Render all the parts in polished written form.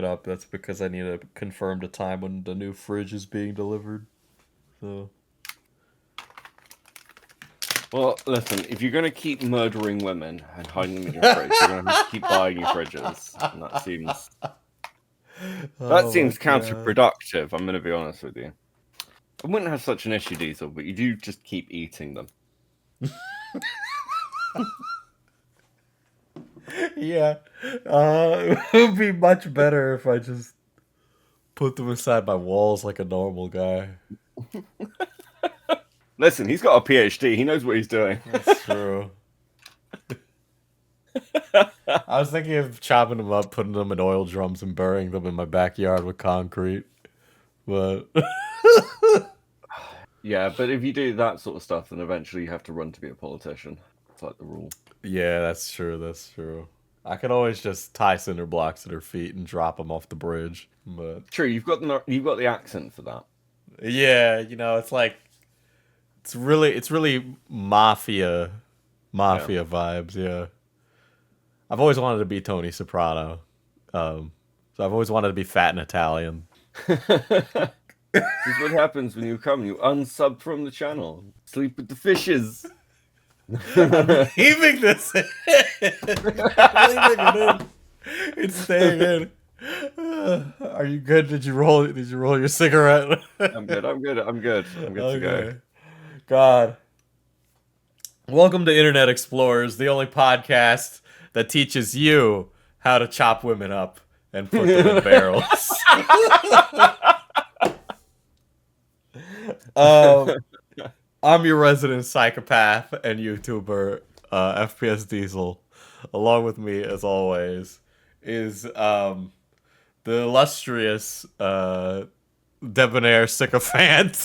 up. That's because I need to confirm the time when the new fridge is being delivered. So. Well, listen, if you're going to keep murdering women and hiding them in your fridge, you're going to have to keep buying new fridges. And that seems counterproductive, I'm going to be honest with you. I wouldn't have such an issue, Diesel, but you do just keep eating them. Yeah. It would be much better if I just put them inside my walls like a normal guy. Listen, he's got a PhD. He knows what he's doing. That's true. I was thinking of chopping them up, putting them in oil drums, and burying them in my backyard with concrete. But yeah, but if you do that sort of stuff, then eventually you have to run to be a politician. It's like the rule. Yeah, that's true. That's true. I could always just tie cinder blocks to their feet and drop them off the bridge. But true, you've got the accent for that. Yeah, it's like it's really mafia vibes. Yeah, I've always wanted to be Tony Soprano. So I've always wanted to be fat and Italian. This is what happens when you come. You unsub from the channel. Sleep with the fishes. I'm leaving this in. It's staying in. Are you good? Did you roll your cigarette? I'm good to go. God. Welcome to Internet Explorers, the only podcast that teaches you how to chop women up and put them in barrels. I'm your resident psychopath and YouTuber, FPS Diesel. Along with me, as always, is the illustrious debonair sycophant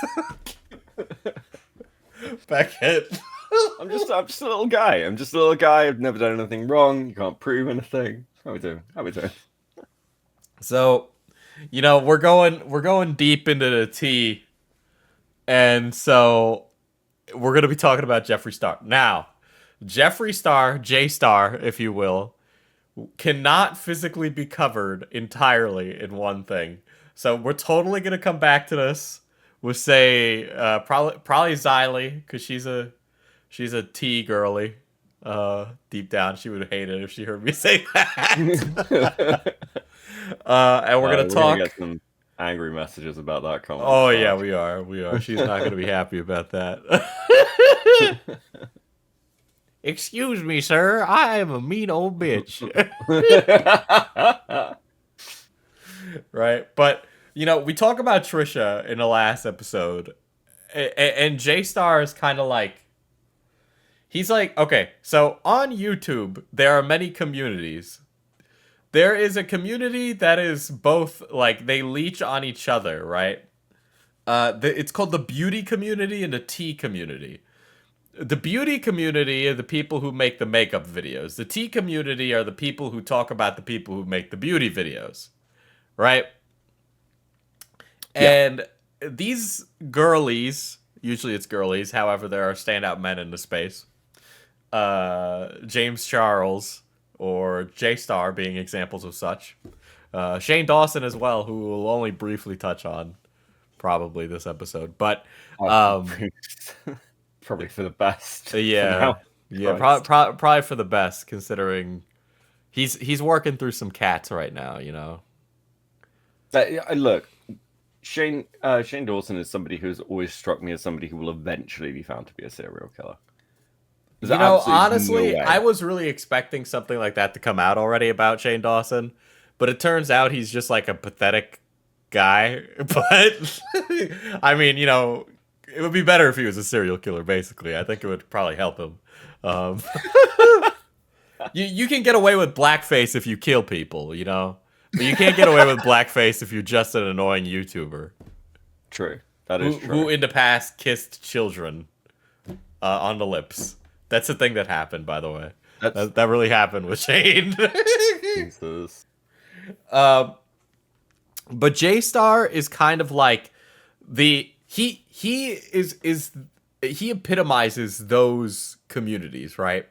Beckett. I'm just a little guy. I've never done anything wrong. You can't prove anything. How we doing? So, we're going deep into the tea, and so we're gonna be talking about Jeffree Star. Now, Jeffree Star, J Star, if you will, cannot physically be covered entirely in one thing. So we're totally gonna come back to this. We'll say probably Xylee, because she's a T girly. Deep down, she would hate it if she heard me say that. And we're gonna talk. Gonna get some angry messages about that comment. Oh yeah, we are. She's not gonna be happy about that. Excuse me, sir. I am a mean old bitch. Right, but we talk about Trisha in the last episode, and J Star is kind of like. He's like, okay, so on YouTube, there are many communities. There is a community that is both, like, they leech on each other, right? It's called the beauty community and the tea community. The beauty community are the people who make the makeup videos. The tea community are the people who talk about the people who make the beauty videos, right? Yeah. And these girlies, usually it's girlies, however, there are standout men in the space. James Charles or J-Star being examples of such. Shane Dawson as well, who we'll only briefly touch on probably this episode. But probably for the best. Yeah. Yeah, probably for the best, considering he's working through some cats right now, Look, Shane Dawson is somebody who's always struck me as somebody who will eventually be found to be a serial killer. Honestly, I was really expecting something like that to come out already about Shane Dawson, but it turns out he's just like a pathetic guy. But I mean, it would be better if he was a serial killer, basically. I think it would probably help him. You can get away with blackface if you kill people, but you can't get away with blackface if you're just an annoying YouTuber. True. That is true. Who in the past kissed children on the lips. That's the thing that happened, by the way. That really happened with Shane. Jesus. But J-Star is kind of like he epitomizes those communities, right?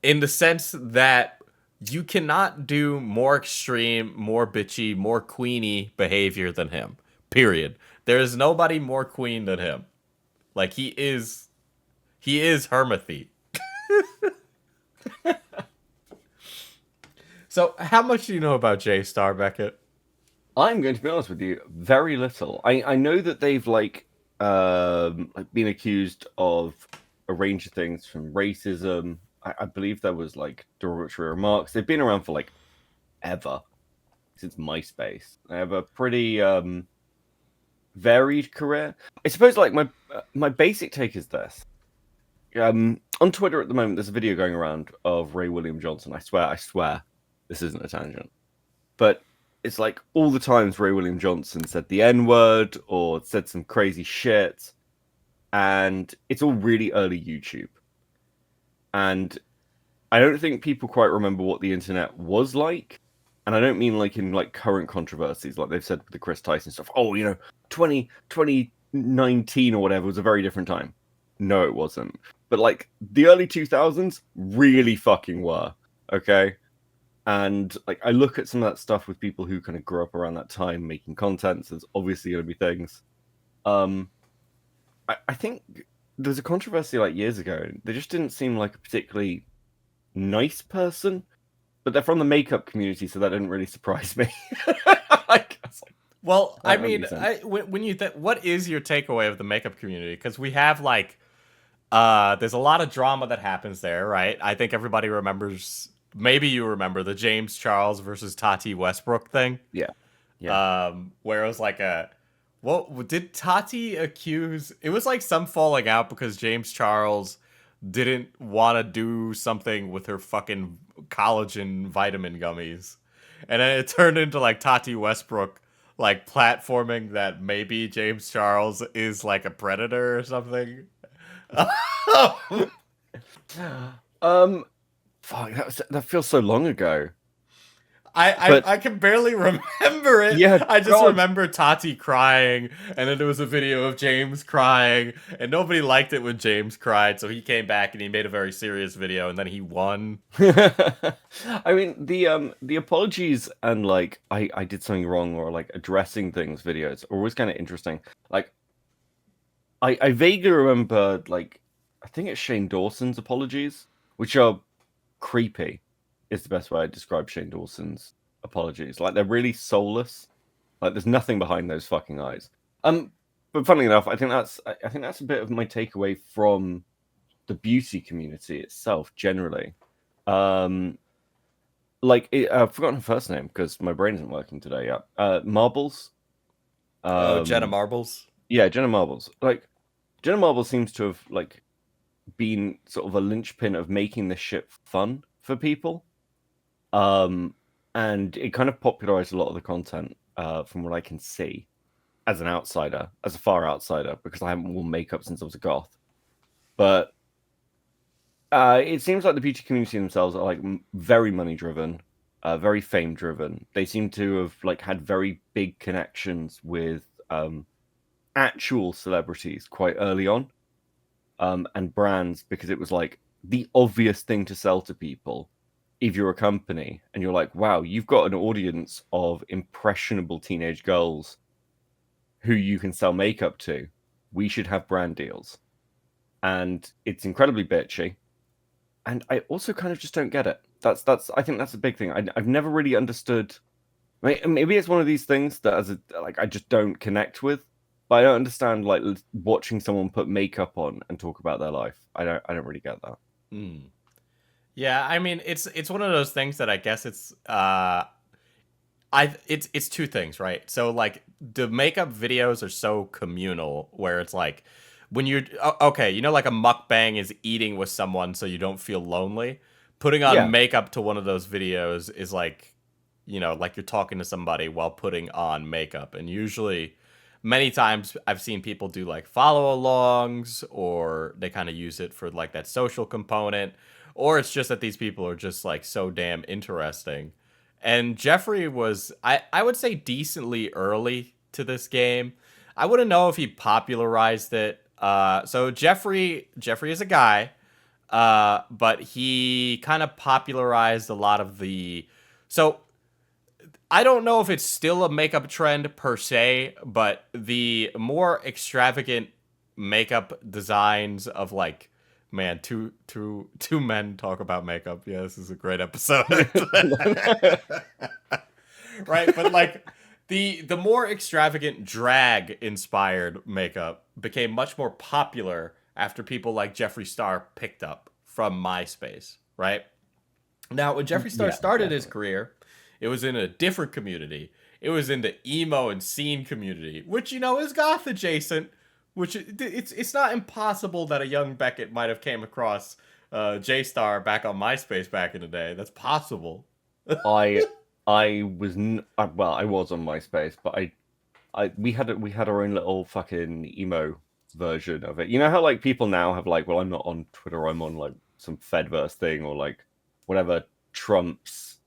In the sense that You cannot do more extreme, more bitchy, more queeny behavior than him. Period. There is nobody more queen than him. Like he is Hermithy. So, how much do you know about J Star, Beckett? I'm going to be honest with you, very little. I know that they've like been accused of a range of things from racism. I believe there was like derogatory remarks. They've been around for like ever since MySpace. They have a pretty varied career. I suppose like my basic take is this. On Twitter at the moment, there's a video going around of Ray William Johnson. I swear, this isn't a tangent, but it's like all the times Ray William Johnson said the N word or said some crazy shit, and it's all really early YouTube. And I don't think people quite remember what the internet was like. And I don't mean like in like current controversies, like they've said with the Chris Tyson stuff. Oh, 2019 or whatever was a very different time. No, it wasn't. But like the early 2000s really fucking were. Okay. And like I look at some of that stuff with people who kind of grew up around that time making content. So there's obviously going to be things. I think there was a controversy like years ago. They just didn't seem like a particularly nice person, but they're from the makeup community, so that didn't really surprise me. Like, Well, I that mean, makes sense. when you what is your takeaway of the makeup community? Because we have like, there's a lot of drama that happens there, right? I think everybody remembers. Maybe you remember the James Charles versus Tati Westbrook thing. Yeah, yeah. Where it was like a, what did Tati accuse? It was like some falling out because James Charles didn't want to do something with her fucking collagen vitamin gummies. And then it turned into like Tati Westbrook like platforming that maybe James Charles is like a predator or something. Fuck, that feels so long ago. I can barely remember it. Yeah, I just God. remember Tati crying, and then there was a video of James crying, and nobody liked it when James cried, so he came back and he made a very serious video, and then he won. I mean the apologies and like I did something wrong or like addressing things videos are always kind of interesting. Like I vaguely remember like I think it's Shane Dawson's apologies, which are creepy, is the best way I describe Shane Dawson's apologies. Like they're really soulless. Like there's nothing behind those fucking eyes. But funnily enough, I think that's a bit of my takeaway from the beauty community itself generally. I've forgotten her first name because my brain isn't working today yet. Marbles. Oh, Jenna Marbles. Yeah, Jenna Marbles. Like Jenna Marbles seems to have like been sort of a linchpin of making this shit fun for people. And it kind of popularized a lot of the content, from what I can see, as an outsider, as a far outsider, because I haven't worn makeup since I was a goth. But it seems like the beauty community themselves are like very money driven, very fame driven. They seem to have like had very big connections with actual celebrities quite early on, and brands, because it was like the obvious thing to sell to people if you're a company and you're like, wow, you've got an audience of impressionable teenage girls who you can sell makeup to. We should have brand deals. And it's incredibly bitchy. And I also kind of just don't get it. That's I think that's a big thing. I've never really understood. Maybe it's one of these things that I just don't connect with. But I don't understand like watching someone put makeup on and talk about their life. I don't really get that. Yeah, I mean it's one of those things that I guess it's it's two things, right? So like the makeup videos are so communal where it's like when you're okay, like a mukbang is eating with someone so you don't feel lonely. Putting on Yeah. makeup to one of those videos is like, like you're talking to somebody while putting on makeup. And usually many times I've seen people do like follow alongs, or they kind of use it for like that social component, or it's just that these people are just like so damn interesting. And Jeffree was, I would say, decently early to this game. I wouldn't know if he popularized it. So Jeffree is a guy. But he kind of popularized a lot of the. So I don't know if it's still a makeup trend per se, but the more extravagant makeup designs of like, man, two men talk about makeup. Yeah, this is a great episode. Right, but like the more extravagant drag inspired makeup became much more popular after people like Jeffree Star picked up from MySpace, right? Now, when Jeffree Star Yeah, started his definitely. career, it was in a different community. It was in the emo and scene community, which is goth adjacent. Which it's not impossible that a young Beckett might have came across J Star back on MySpace back in the day. That's possible. I well, I was on MySpace, but we had our own little fucking emo version of it. You know how like people now have like, well, I'm not on Twitter, I'm on like some Fedverse thing or like whatever Trump's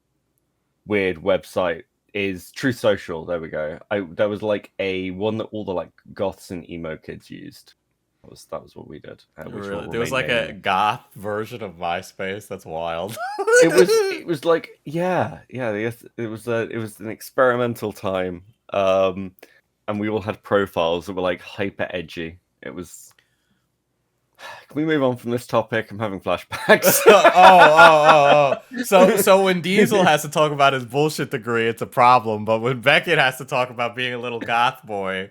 weird website is. Truth Social. There we go. There was like a one that all the like goths and emo kids used. That was what we did, which will Really, there was remain like a nameless. goth version of MySpace. That's wild. It was like yeah, yes, it was an experimental time. And we all had profiles that were like hyper edgy. It was. Can we move on from this topic? I'm having flashbacks. So when Diesel has to talk about his bullshit degree, it's a problem. But when Beckett has to talk about being a little goth boy,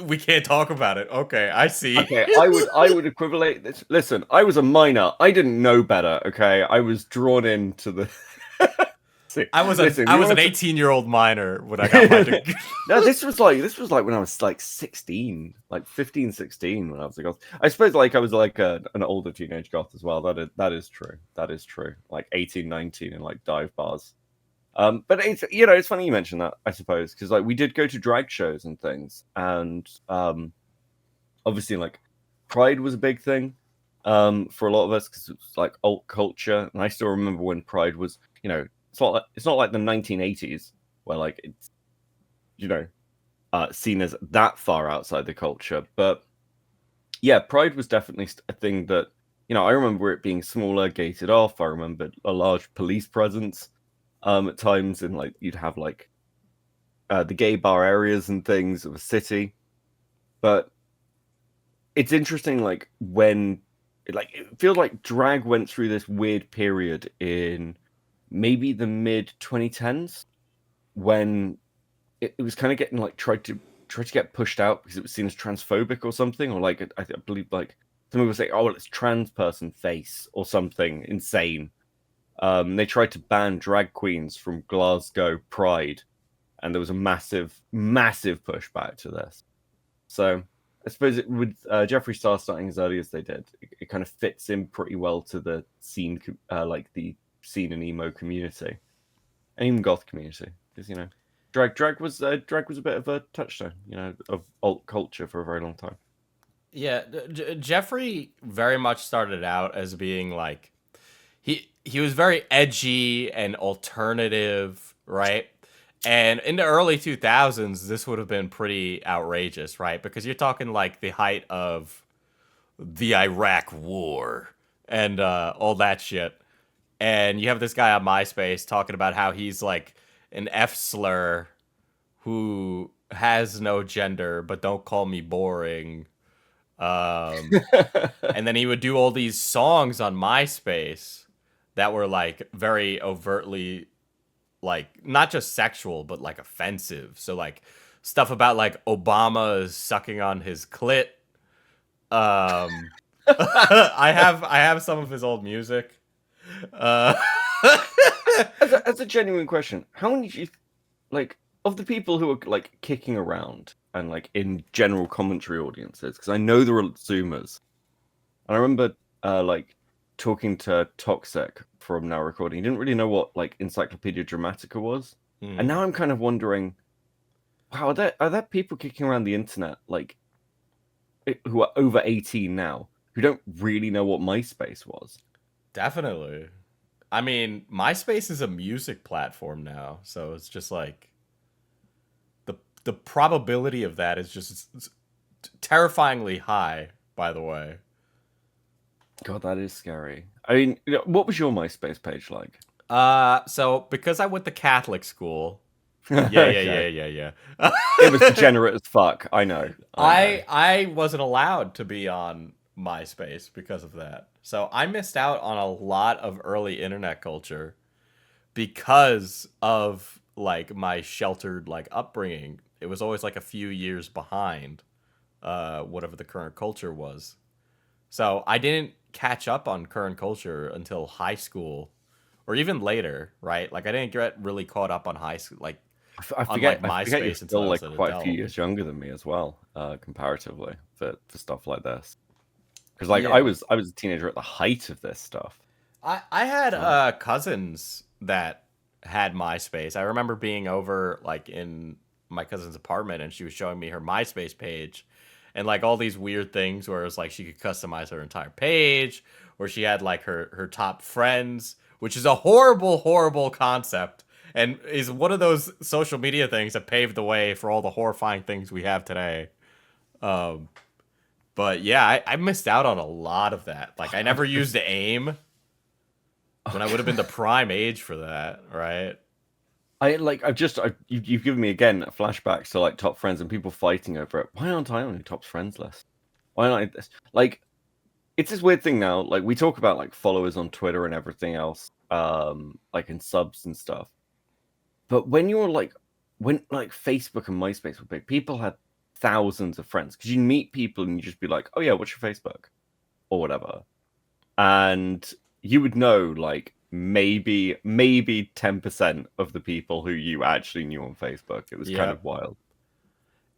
we can't talk about it. Okay, I see. Okay, I would equivalent this. Listen, I was a minor. I didn't know better. Okay, I was drawn into the. See, listen, I you was an want 18-year-old minor when I got my to... degree. No, this was like when I was like 16, like 15, 16 when I was a goth. I suppose like I was like an older teenage goth as well. That is true. That is true. Like 18, 19 in like dive bars. But it's funny you mentioned that, I suppose, because like we did go to drag shows and things, and obviously like Pride was a big thing for a lot of us because it was like alt culture, and I still remember when Pride was, it's not like the 1980s where like it's seen as that far outside the culture, but yeah, Pride was definitely a thing that I remember it being smaller, gated off. I remember a large police presence at times, and like you'd have like the gay bar areas and things of a city. But it's interesting, like when it feels like drag went through this weird period in maybe the mid 2010s when it was kind of getting like tried to get pushed out because it was seen as transphobic or something, or like I believe like some people say, oh well, it's trans person face or something insane. They tried to ban drag queens from Glasgow Pride, and there was a massive, massive pushback to this. So I suppose with Jeffree Star starting as early as they did, it kind of fits in pretty well to the scene, like the scene and emo community, and even goth community, because drag was a bit of a touchstone, of alt culture for a very long time. Yeah, Jeffrey very much started out as being like he was very edgy and alternative, right? And in the early 2000s, this would have been pretty outrageous, right? Because you're talking like the height of the Iraq War and all that shit. And you have this guy on MySpace talking about how he's like an F slur who has no gender, but don't call me boring. Um, and then he would do all these songs on MySpace that were like very overtly like not just sexual but like offensive. So like stuff about like Obama is sucking on his clit. Um, I have some of his old music. Uh, As a genuine question, how many do you like of the people who are like kicking around and like in general commentary audiences? Because I know there are Zoomers, and I remember like talking to Toxic from Now Recording. He didn't really know what like Encyclopedia Dramatica was, and now I'm kind of wondering, wow, are there people kicking around the internet like who are over 18 now who don't really know what MySpace was? Definitely. I mean, MySpace is a music platform now, so it's just like the probability of that is just terrifyingly high, by the way. God, that is scary. I mean, what was your MySpace page like? So because I went to Catholic school, yeah, yeah, Okay. yeah, yeah, yeah. It was degenerate as fuck. I know. I know. I wasn't allowed to be on MySpace because of that. So I missed out on a lot of early internet culture because of like my sheltered like upbringing. It was always like a few years behind whatever the current culture was. So I didn't catch up on current culture until high school or even later, right? Like I didn't get really caught up on high school like I on forget. like I forget you're MySpace until still I was like an quite a few adult. years younger than me as well, comparatively for stuff like this. Because like Yeah. I was a teenager at the height of this stuff. I had So, cousins that had MySpace. I remember being over like in my cousin's apartment and she was showing me her MySpace page and like all these weird things where it was like she could customize her entire page, where she had like her top friends, which is a horrible concept and is one of those social media things that paved the way for all the horrifying things we have today. Um, but yeah, I missed out on a lot of that. Like I never used AIM when I would have been the prime age for that, right? you've given me again flashbacks to like top friends and people fighting over it. Why aren't I on your top friends list? Why aren't I this? Like it's this weird thing now. Like we talk about like followers on Twitter and everything else, like in subs and stuff. But when like Facebook and MySpace were big, people had thousands of friends because you meet people and you just be like, oh yeah, what's your Facebook or whatever, and you would know like maybe 10% of the people who you actually knew on Facebook. It was kind Yep. of wild.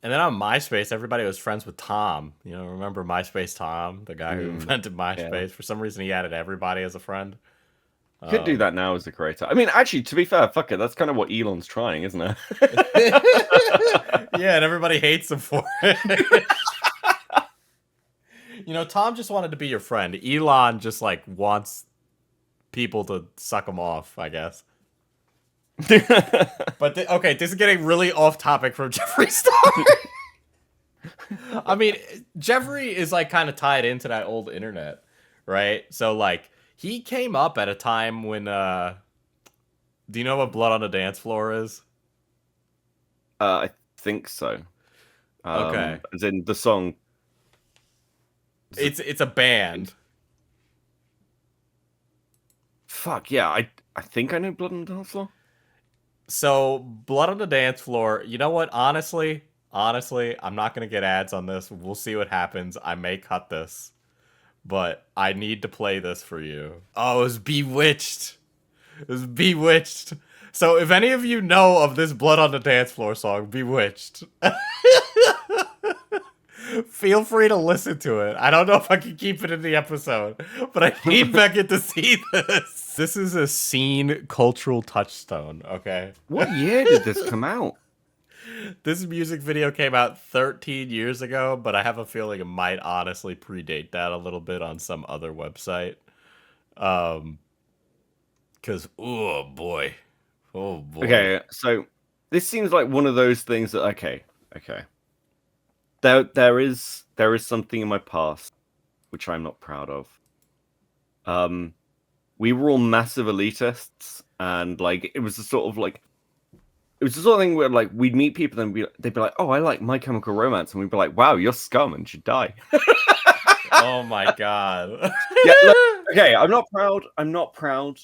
And then on MySpace, everybody was friends with Tom. You know, remember MySpace Tom, the guy who Mm, invented yeah. MySpace? For some reason, he added everybody as a friend. You could do that now as a creator. I mean, actually, to be fair, fuck it. That's kind of what Elon's trying, isn't it? Yeah, and everybody hates him for it. You know, Tom just wanted to be your friend. Elon just like wants people to suck him off, I guess. But okay, this is getting really off topic from Jeffree Star. I mean, Jeffree is like kind of tied into that old internet, right? So like he came up at a time when do you know what Blood on the Dance Floor is? I think so. Okay. As in the song. It's a band. Fuck yeah, I think I know Blood on the Dance Floor. So Blood on the Dance Floor, you know what? Honestly, I'm not gonna get ads on this. We'll see what happens. I may cut this, but I need to play this for you. Oh, it was Bewitched. It was Bewitched. So if any of you know of this Blood on the Dance Floor song, Bewitched, feel free to listen to it. I don't know if I can keep it in the episode, but I need Beckett to see this. This is a scene cultural touchstone, okay? What year did this come out? This music video came out 13 years ago, but I have a feeling it might honestly predate that a little bit on some other website. Cause oh boy. Oh boy. Okay, so this seems like one of those things that okay. There is something in my past which I'm not proud of. We were all massive elitists, and like it was the sort of like it was the sort of thing where like we'd meet people and they'd be like, "Oh, I like My Chemical Romance," and we'd be like, "Wow, you're scum and should die." Oh my god. Yeah, look, okay, I'm not proud. I'm not proud,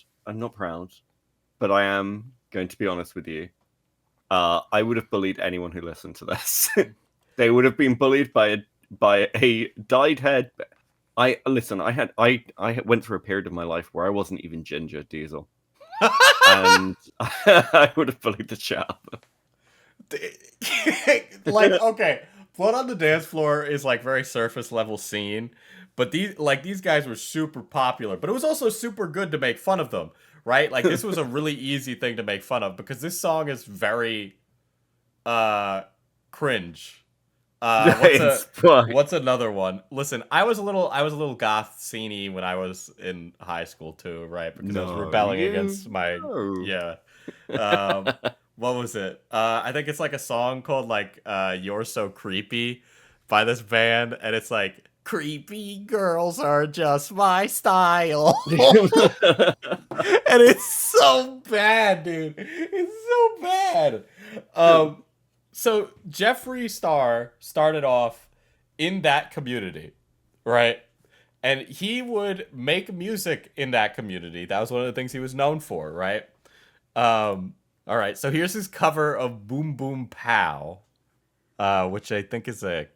but I am going to be honest with you. I would have bullied anyone who listened to this. They would have been bullied by a dyed-haired. I listen. I went through a period of my life where I wasn't even ginger, Diesel, and I would have bullied the shit out of them. Like, okay, Blood on the Dance Floor is like very surface level scene, but these guys were super popular, but it was also super good to make fun of them, right? Like this was a really easy thing to make fun of because this song is very cringe. What's another one? Listen, I was a little goth sceney when I was in high school too, right? Because I was rebelling against my yeah. What was it? I think it's like a song called like "You're So Creepy" by this band, and it's like creepy girls are just my style. And it's so bad, dude. It's so bad. So Jeffree Star started off in that community, right? And he would make music in that community. That was one of the things he was known for, right? All right, so here's his cover of Boom Boom Pow, which I think is a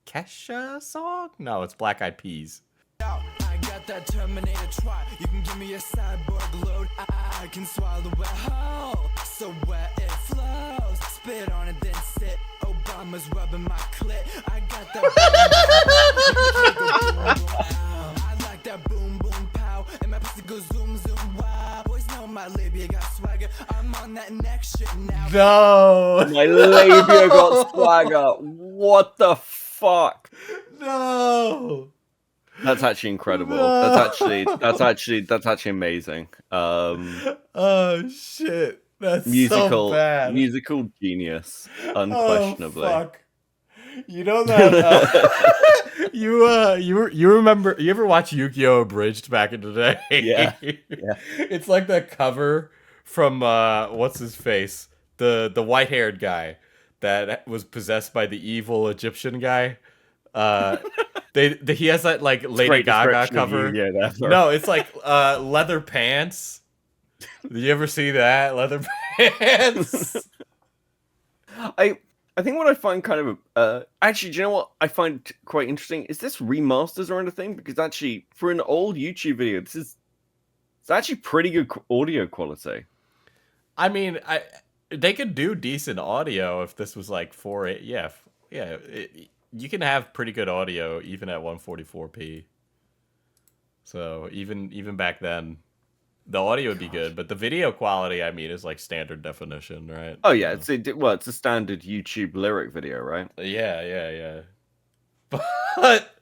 Kesha song? No, it's Black Eyed Peas. I got that Terminator try. You can give me a cyborg load. I can swallow it whole. So where it flows. Spit on it, then sit. Obama's rubbing my clit. I got that boom, boom, boom, I like that boom, boom, pow. And my pussy goes zoom, zoom, wow. Boys know my labia got swagger. I'm on that next shit now. No! My labia got swagger. What the fuck? No! That's actually incredible. No. That's actually amazing. Oh shit. That's musical, so bad. Musical genius, unquestionably. Oh, fuck. You know that you remember, you ever watch Yu-Gi-Oh! Abridged back in the day? Yeah. It's like the cover from what's his face? The white-haired guy that was possessed by the evil Egyptian guy. He has that like Lady Gaga cover. No, it's like leather pants. Did you ever see that? Leather pants. I think what I find kind of actually, do you know what I find quite interesting? Is this remasters or anything? Because actually, for an old YouTube video, it's actually pretty good audio quality. I mean, they could do decent audio if this was like 4K. Yeah. You can have pretty good audio even at 144p. So even back then, the audio would be good, but the video quality, I mean, is like standard definition, right? Oh yeah, it's a standard YouTube lyric video, right? Yeah. But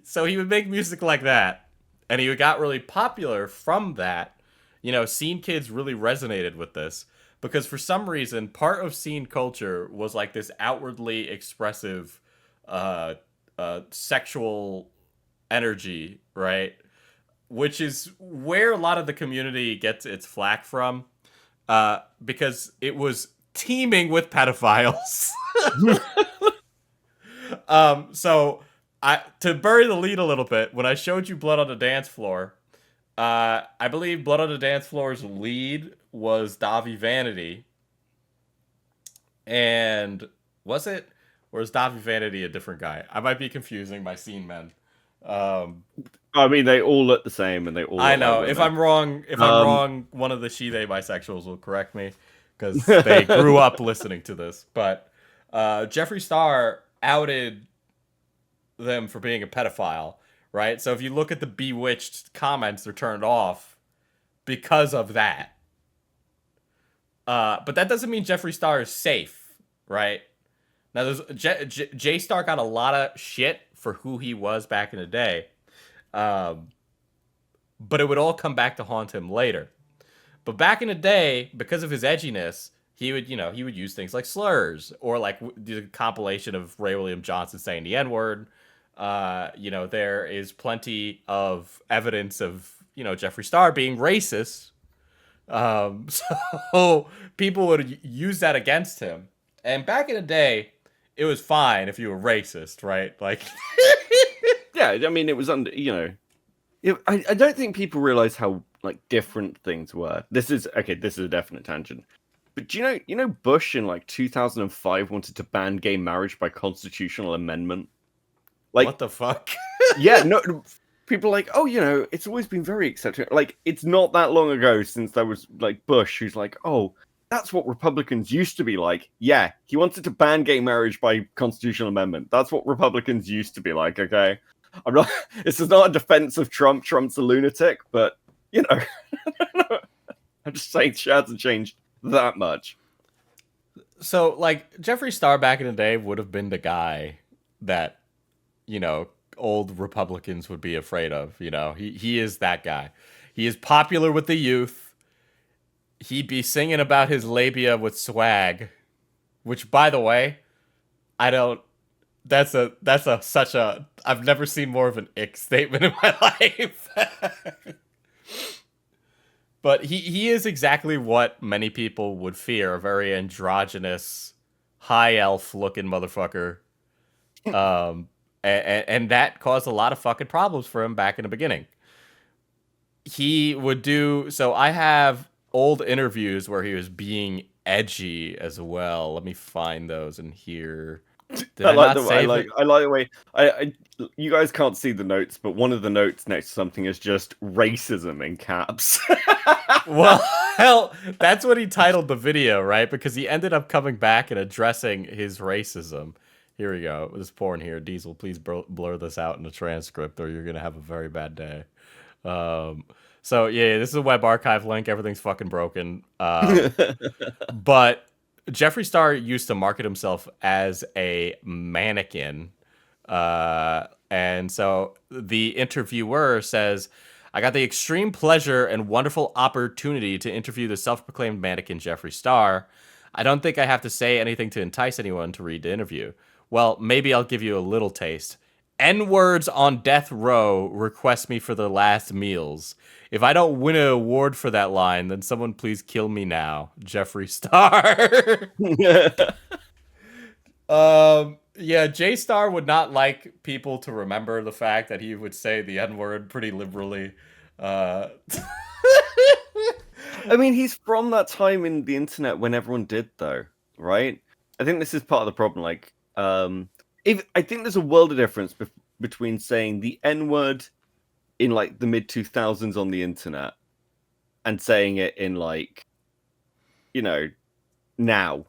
so he would make music like that, and he got really popular from that. You know, scene kids really resonated with this because for some reason, part of scene culture was like this outwardly expressive sexual energy, right? Which is where a lot of the community gets its flack from, because it was teeming with pedophiles. So to bury the lead a little bit, when I showed you Blood on the Dance Floor, I believe Blood on the Dance Floor's lead was Davi Vanity. And was it? Or is Davi Vanity a different guy? I might be confusing my scene men. I mean, they all look the same, and they all. I know. If I'm wrong, one of the she/they bisexuals will correct me because they grew up listening to this. But Jeffree Star outed them for being a pedophile, right? So if you look at the Bewitched comments, they're turned off because of that. But that doesn't mean Jeffree Star is safe, right? Now, J Star got a lot of shit for who he was back in the day. But it would all come back to haunt him later. But back in the day, because of his edginess, he would use things like slurs or like the compilation of Ray William Johnson saying the N-word. There is plenty of evidence of, Jeffree Star being racist. So people would use that against him. And back in the day, it was fine if you were racist, right? Like, yeah, I mean, it was under, I don't think people realize how like different things were. This is a definite tangent. But do you know Bush in like 2005 wanted to ban gay marriage by constitutional amendment? Like, what the fuck? Yeah, no, people are like, oh, it's always been very accepted. Like, it's not that long ago since there was like Bush who's like, oh, that's what Republicans used to be like. Yeah, he wanted to ban gay marriage by constitutional amendment. That's what Republicans used to be like, okay? This is not a defense of Trump. Trump's a lunatic, but, I'm just saying she hasn't changed that much. So, like, Jeffree Star back in the day would have been the guy that, old Republicans would be afraid of. He is that guy. He is popular with the youth. He'd be singing about his labia with swag, which, by the way, that's such a I've never seen more of an ick statement in my life. But he is exactly what many people would fear, a very androgynous, high elf looking motherfucker. And that caused a lot of fucking problems for him back in the beginning. He would do so. I have old interviews where he was being edgy as well. Let me find those in here. Did I like not save it? I like the way you guys can't see the notes, but one of the notes next to something is just racism in caps. Well, hell, that's what he titled the video, right? Because he ended up coming back and addressing his racism. Here we go. This porn here. Diesel, please blur this out in the transcript, or you're gonna have a very bad day. So yeah, this is a web archive link. Everything's fucking broken. But Jeffree Star used to market himself as a mannequin. And so the interviewer says, I got the extreme pleasure and wonderful opportunity to interview the self-proclaimed mannequin Jeffree Star. I don't think I have to say anything to entice anyone to read the interview. Well, maybe I'll give you a little taste. N-words on death row request me for their last meals. If I don't win an award for that line, then someone please kill me now. Jeffree Star. Yeah, J Star would not like people to remember the fact that he would say the N-word pretty liberally. I mean, he's from that time in the internet when everyone did, though, right? I think this is part of the problem. Like, if I think there's a world of difference between saying the N-word in like the mid 2000s on the internet and saying it in like, you know, now,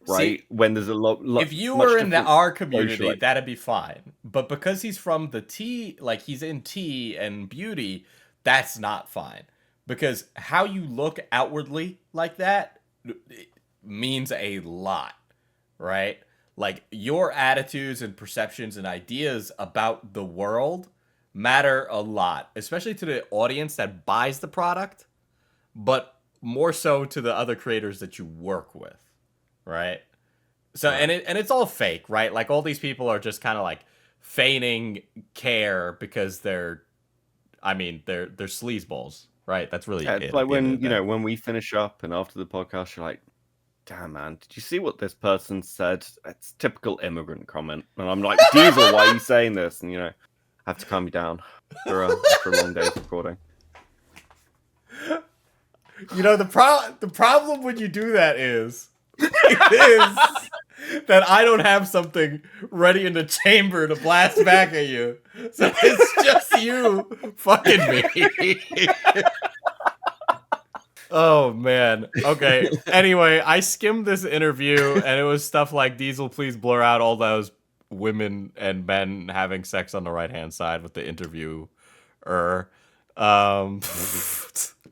right? See, when there's a lot. If you were in our community, that'd be fine. But because he's from the tea, like he's in tea and beauty, that's not fine. Because how you look outwardly like that means a lot, right? Like your attitudes and perceptions and ideas about the world matter a lot, especially to the audience that buys the product, but more so to the other creators that you work with, right? So and it's all fake, right? Like all these people are just kind of like feigning care because they're sleazeballs, right? That's really it. It's like when when we finish up and after the podcast, you're like, damn, man, did you see what this person said? It's typical immigrant comment. And I'm like, Diesel, why are you saying this? And, I have to calm you down for a long day's recording. The problem when you do that is that I don't have something ready in the chamber to blast back at you. So it's just you fucking me. Oh, man. Okay. Anyway, I skimmed this interview, and it was stuff like, Diesel, please blur out all those women and men having sex on the right-hand side with the interviewer. I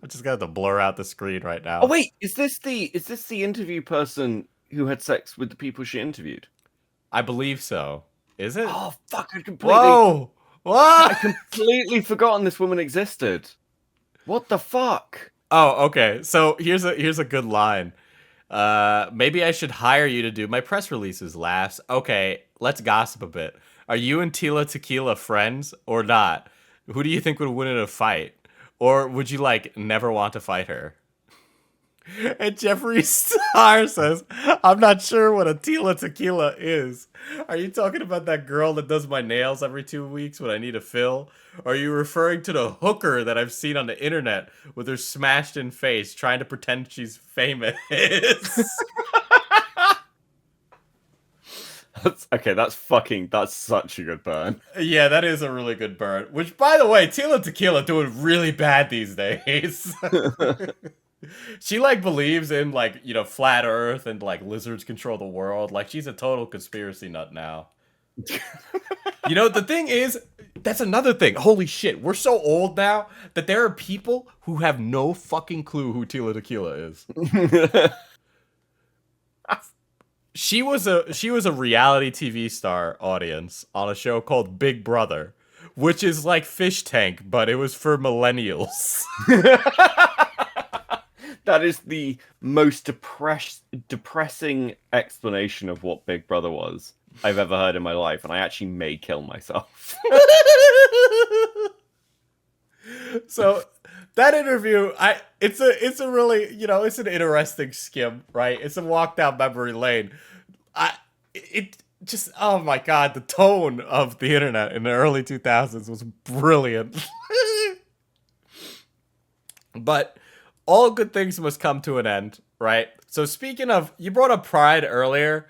just got to blur out the screen right now. Oh, wait. Is this the interview person who had sex with the people she interviewed? I believe so. Is it? Oh, fuck. Whoa! What? I completely forgotten this woman existed. What the fuck? Oh, okay. So here's a good line. Maybe I should hire you to do my press releases, laughs. Okay, let's gossip a bit. Are you and Tila Tequila friends or not? Who do you think would win in a fight? Or would you never want to fight her? And Jeffree Star says, I'm not sure what a Tila Tequila is. Are you talking about that girl that does my nails every 2 weeks when I need a fill? Or are you referring to the hooker that I've seen on the internet with her smashed in face trying to pretend she's famous? That's such a good burn. Yeah, that is a really good burn. Which, by the way, Tila Tequila doing really bad these days. She believes in flat earth and lizards control the world. She's a total conspiracy nut now. The thing is, that's another thing. Holy shit, we're so old now that there are people who have no fucking clue who Tila Tequila is. She was a reality TV star audience on a show called Big Brother, which is like Fish Tank, but it was for millennials. That is the most depressing explanation of what Big Brother was. I've ever heard in my life, and I actually may kill myself. So that interview, it's a really, it's an interesting skim, right? It's a walk down memory lane. It just, oh my god, the tone of the internet in the early 2000s was brilliant. But all good things must come to an end, right? So speaking of, you brought up Pride earlier.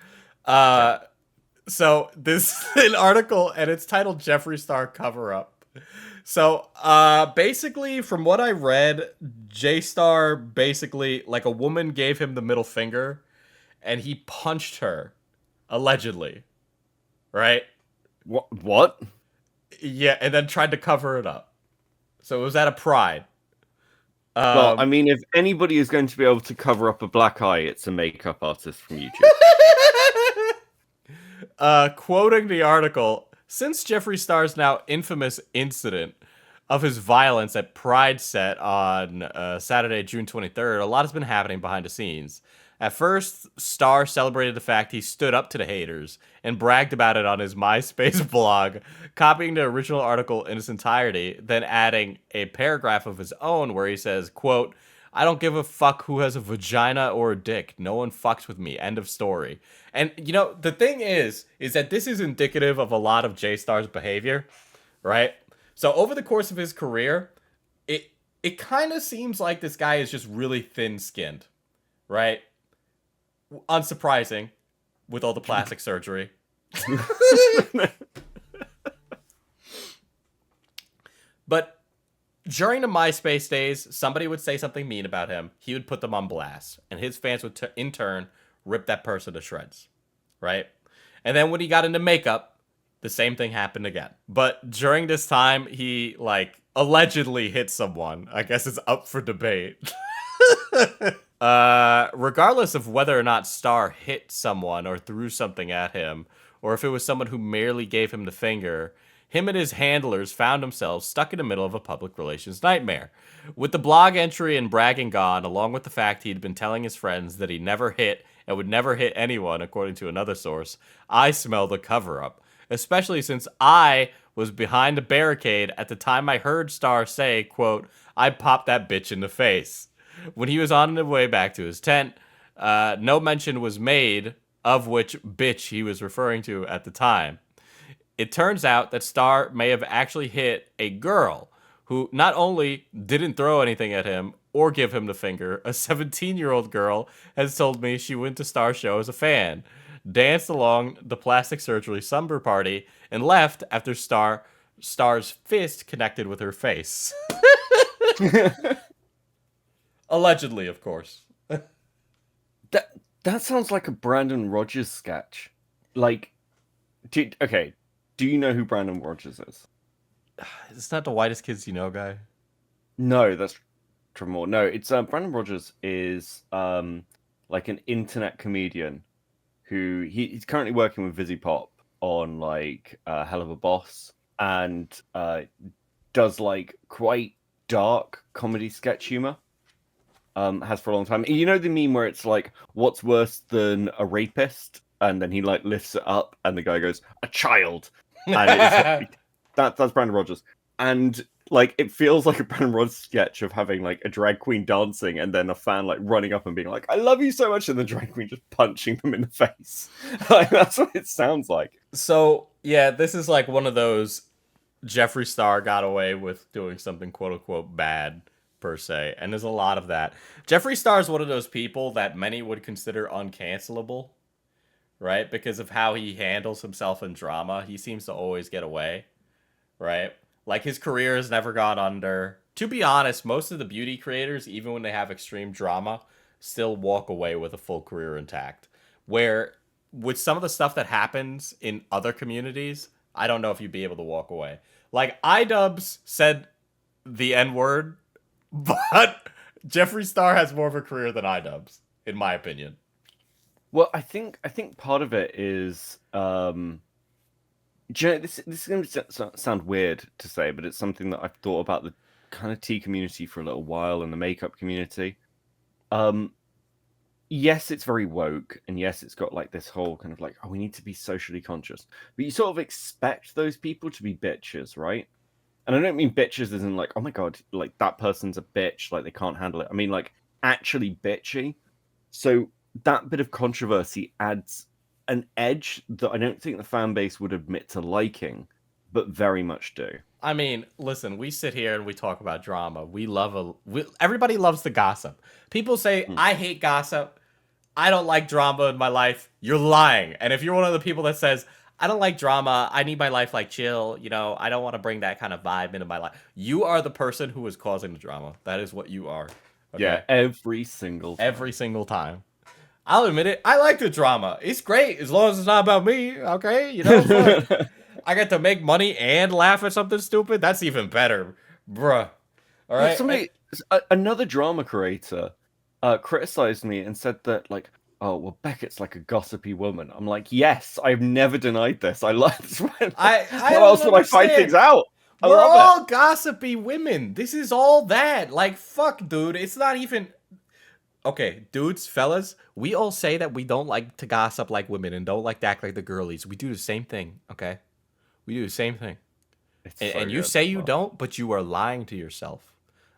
Yeah. So this is an article, and it's titled Jeffree Star Cover Up. So basically, from what I read, J Star basically, like, a woman gave him the middle finger, and he punched her, allegedly, right? What? Yeah, and then tried to cover it up. So it was at a Pride. Well, I mean, if anybody is going to be able to cover up a black eye, it's a makeup artist from YouTube. Quoting the article, since Jeffree Star's now infamous incident of his violence at Pride set on Saturday, June 23rd, a lot has been happening behind the scenes. At first, Star celebrated the fact he stood up to the haters and bragged about it on his MySpace blog, copying the original article in its entirety, then adding a paragraph of his own where he says, quote, I don't give a fuck who has a vagina or a dick. No one fucks with me. End of story. And, the thing is that this is indicative of a lot of J-Star's behavior, right? So over the course of his career, it kind of seems like this guy is just really thin-skinned, right? Unsurprising with all the plastic surgery. But during the MySpace days, somebody would say something mean about him. He would put them on blast, and his fans would, in turn, rip that person to shreds, right? And then when he got into makeup, the same thing happened again. But during this time, he, allegedly hit someone. I guess it's up for debate. Regardless of whether or not Star hit someone or threw something at him, or if it was someone who merely gave him the finger, him and his handlers found themselves stuck in the middle of a public relations nightmare. With the blog entry and bragging gone, along with the fact he'd been telling his friends that he never hit and would never hit anyone, according to another source, I smell the cover-up. Especially since I was behind a barricade at the time I heard Star say, quote, I popped that bitch in the face. When he was on the way back to his tent, no mention was made of which bitch he was referring to at the time. It turns out that Star may have actually hit a girl who not only didn't throw anything at him or give him the finger, a 17-year-old girl has told me she went to Star's show as a fan, danced along the plastic surgery slumber party, and left after Star's fist connected with her face. Allegedly, of course. That sounds like a Brandon Rogers sketch. Like, do you know who Brandon Rogers is? It's not the whitest kids you know guy. No, that's Tremor. No, it's Brandon Rogers is like an internet comedian who he's currently working with Vizzy Pop on Hell of a Boss, and does quite dark comedy sketch humor. Has for a long time. You know the meme where it's like, what's worse than a rapist? And then he lifts it up and the guy goes, a child. And it's that's Brandon Rogers. And it feels like a Brandon Rogers sketch of having a drag queen dancing and then a fan running up and being like, I love you so much, and the drag queen just punching them in the face. That's what it sounds like. So yeah, this is one of those Jeffree Star got away with doing something quote unquote bad, per se, and there's a lot of that. Jeffree Star is one of those people that many would consider uncancelable, right? Because of how he handles himself in drama. He seems to always get away, right? His career has never gone under. To be honest, most of the beauty creators, even when they have extreme drama, still walk away with a full career intact. Where with some of the stuff that happens in other communities, I don't know if you'd be able to walk away. iDubbbz said the N-word, but Jeffree Star has more of a career than iDubbbz, in my opinion. Well, I think part of it is, this is going to sound weird to say, but it's something that I've thought about the kind of tea community for a little while and the makeup community. yes, it's very woke, and yes, it's got like this whole kind of like, oh, we need to be socially conscious, but you sort of expect those people to be bitches, right? And I don't mean bitches as in like, oh my god, like that person's a bitch, like they can't handle it. I mean like actually bitchy. So that bit of controversy adds an edge that I don't think the fan base would admit to liking, but very much do. I mean, listen, we sit here and we talk about drama. Everybody loves the gossip. People say, Hmm. I hate gossip. I don't like drama in my life. You're lying. And if you're one of the people that says, I don't like drama, I need my life like chill, I don't want to bring that kind of vibe into my life, you are the person who is causing the drama. That is what you are. Yeah, Okay? every single time. Every single time. I'll admit it. I like the drama. It's great as long as it's not about me. Okay? Fuck. I get to make money and laugh at something stupid. That's even better, bruh. All Yeah, right. another drama creator, criticized me and said that like, oh well, Beckett's like a gossipy woman. I'm like, yes, I've never denied this. I love this. I How else don't would I find things understand. out? I We're love it. all gossipy women. This is all that. Like, fuck, dude. It's not even. Okay, dudes, fellas, we all say that we don't like to gossip like women and don't like to act like the girlies. We do the same thing, okay? We do the same thing. It's And, so and you good. say you Oh. don't, but you are lying to yourself,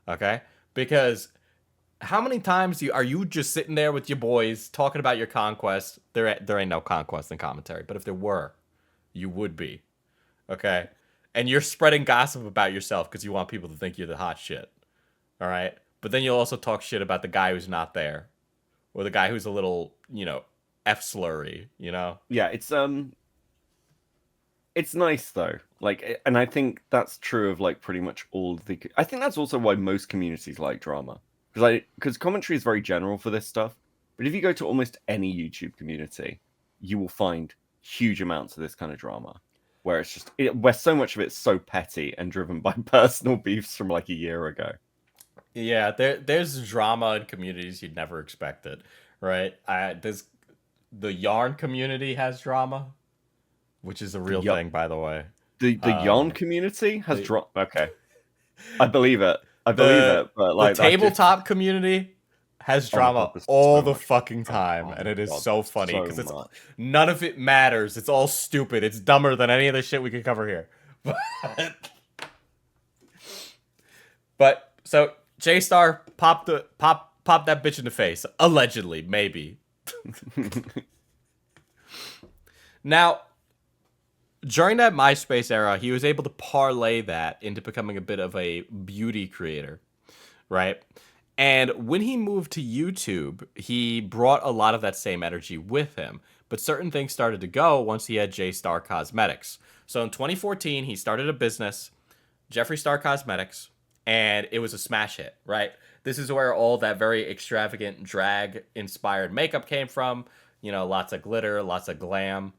okay? Because how many times are you just sitting there with your boys talking about your conquest? There ain't no conquest in commentary, but if there were, you would be, okay? And you're spreading gossip about yourself because you want people to think you're the hot shit, all right? But then you'll also talk shit about the guy who's not there, or the guy who's a little, F slurry. Yeah, it's nice though. Like, and I think that's true of like pretty much all the. I think that's also why most communities like drama, because commentary is very general for this stuff. But if you go to almost any YouTube community, you will find huge amounts of this kind of drama, where it's just where so much of it's so petty and driven by personal beefs from like a year ago. Yeah, there's drama in communities you'd never expect it, right? There's the yarn community has drama, which is a The real thing, by the way. the yarn community has The drama. Okay, I believe it. I believe the it. But the like that just. tabletop community has Oh my god, drama there's all so the much fucking drama. time, Oh and my it is god, so there's funny so because it's much. none of it matters. It's all stupid. It's dumber than any of the shit we could cover here. But so J Star popped that bitch in the face, allegedly, maybe. Now, during that MySpace era, he was able to parlay that into becoming a bit of a beauty creator, right? And when he moved to YouTube, he brought a lot of that same energy with him. But certain things started to go once he had J Star Cosmetics. So in 2014, he started a business, Jeffree Star Cosmetics, and it was a smash hit, right? This is where all that very extravagant drag inspired makeup came from. Lots of glitter, lots of glam,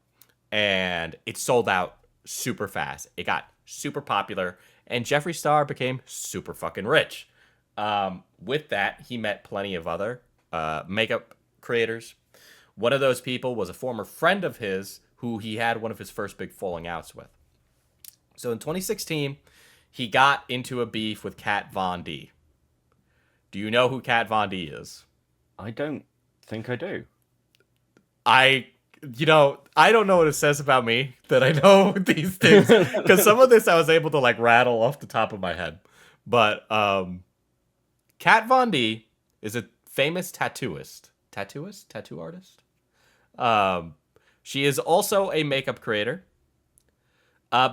and it sold out super fast. It got super popular, and Jeffree Star became super fucking rich. With that, he met plenty of other makeup creators. One of those people was a former friend of his who he had one of his first big falling outs with. So in 2016, he got into a beef with Kat Von D. Do you know who Kat Von D is? I don't think I do. I don't know what it says about me that I know these things, because some of this I was able to like rattle off the top of my head. But Kat Von D is a famous tattoo artist. She is also a makeup creator.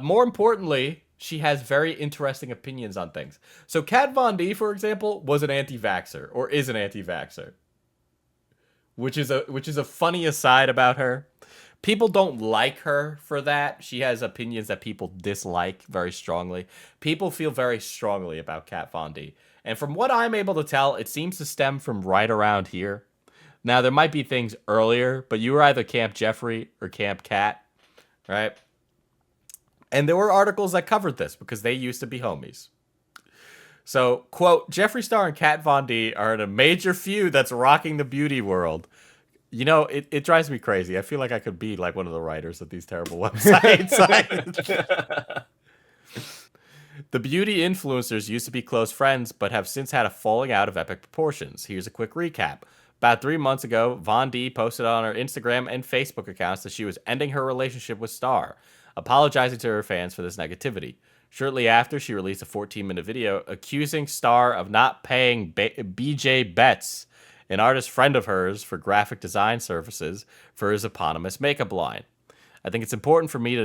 More importantly, she has very interesting opinions on things. So Kat Von D, for example, was an anti-vaxxer, or is an anti-vaxxer, which is a funny aside about her. People don't like her for that. She has opinions that people dislike very strongly. People feel very strongly about Kat Von D. And from what I'm able to tell, it seems to stem from right around here. Now, there might be things earlier, but you were either Camp Jeffree or Camp Kat, right? And there were articles that covered this because they used to be homies. So, quote, Jeffree Star and Kat Von D are in a major feud that's rocking the beauty world. It drives me crazy. I feel like I could be like one of the writers of these terrible websites. The beauty influencers used to be close friends, but have since had a falling out of epic proportions. Here's a quick recap. About 3 months ago, Von D posted on her Instagram and Facebook accounts that she was ending her relationship with Star, apologizing to her fans for this negativity. Shortly after, she released a 14-minute video accusing Star of not paying BJ Betts, an artist friend of hers, for graphic design services for his eponymous makeup line. I think it's important for me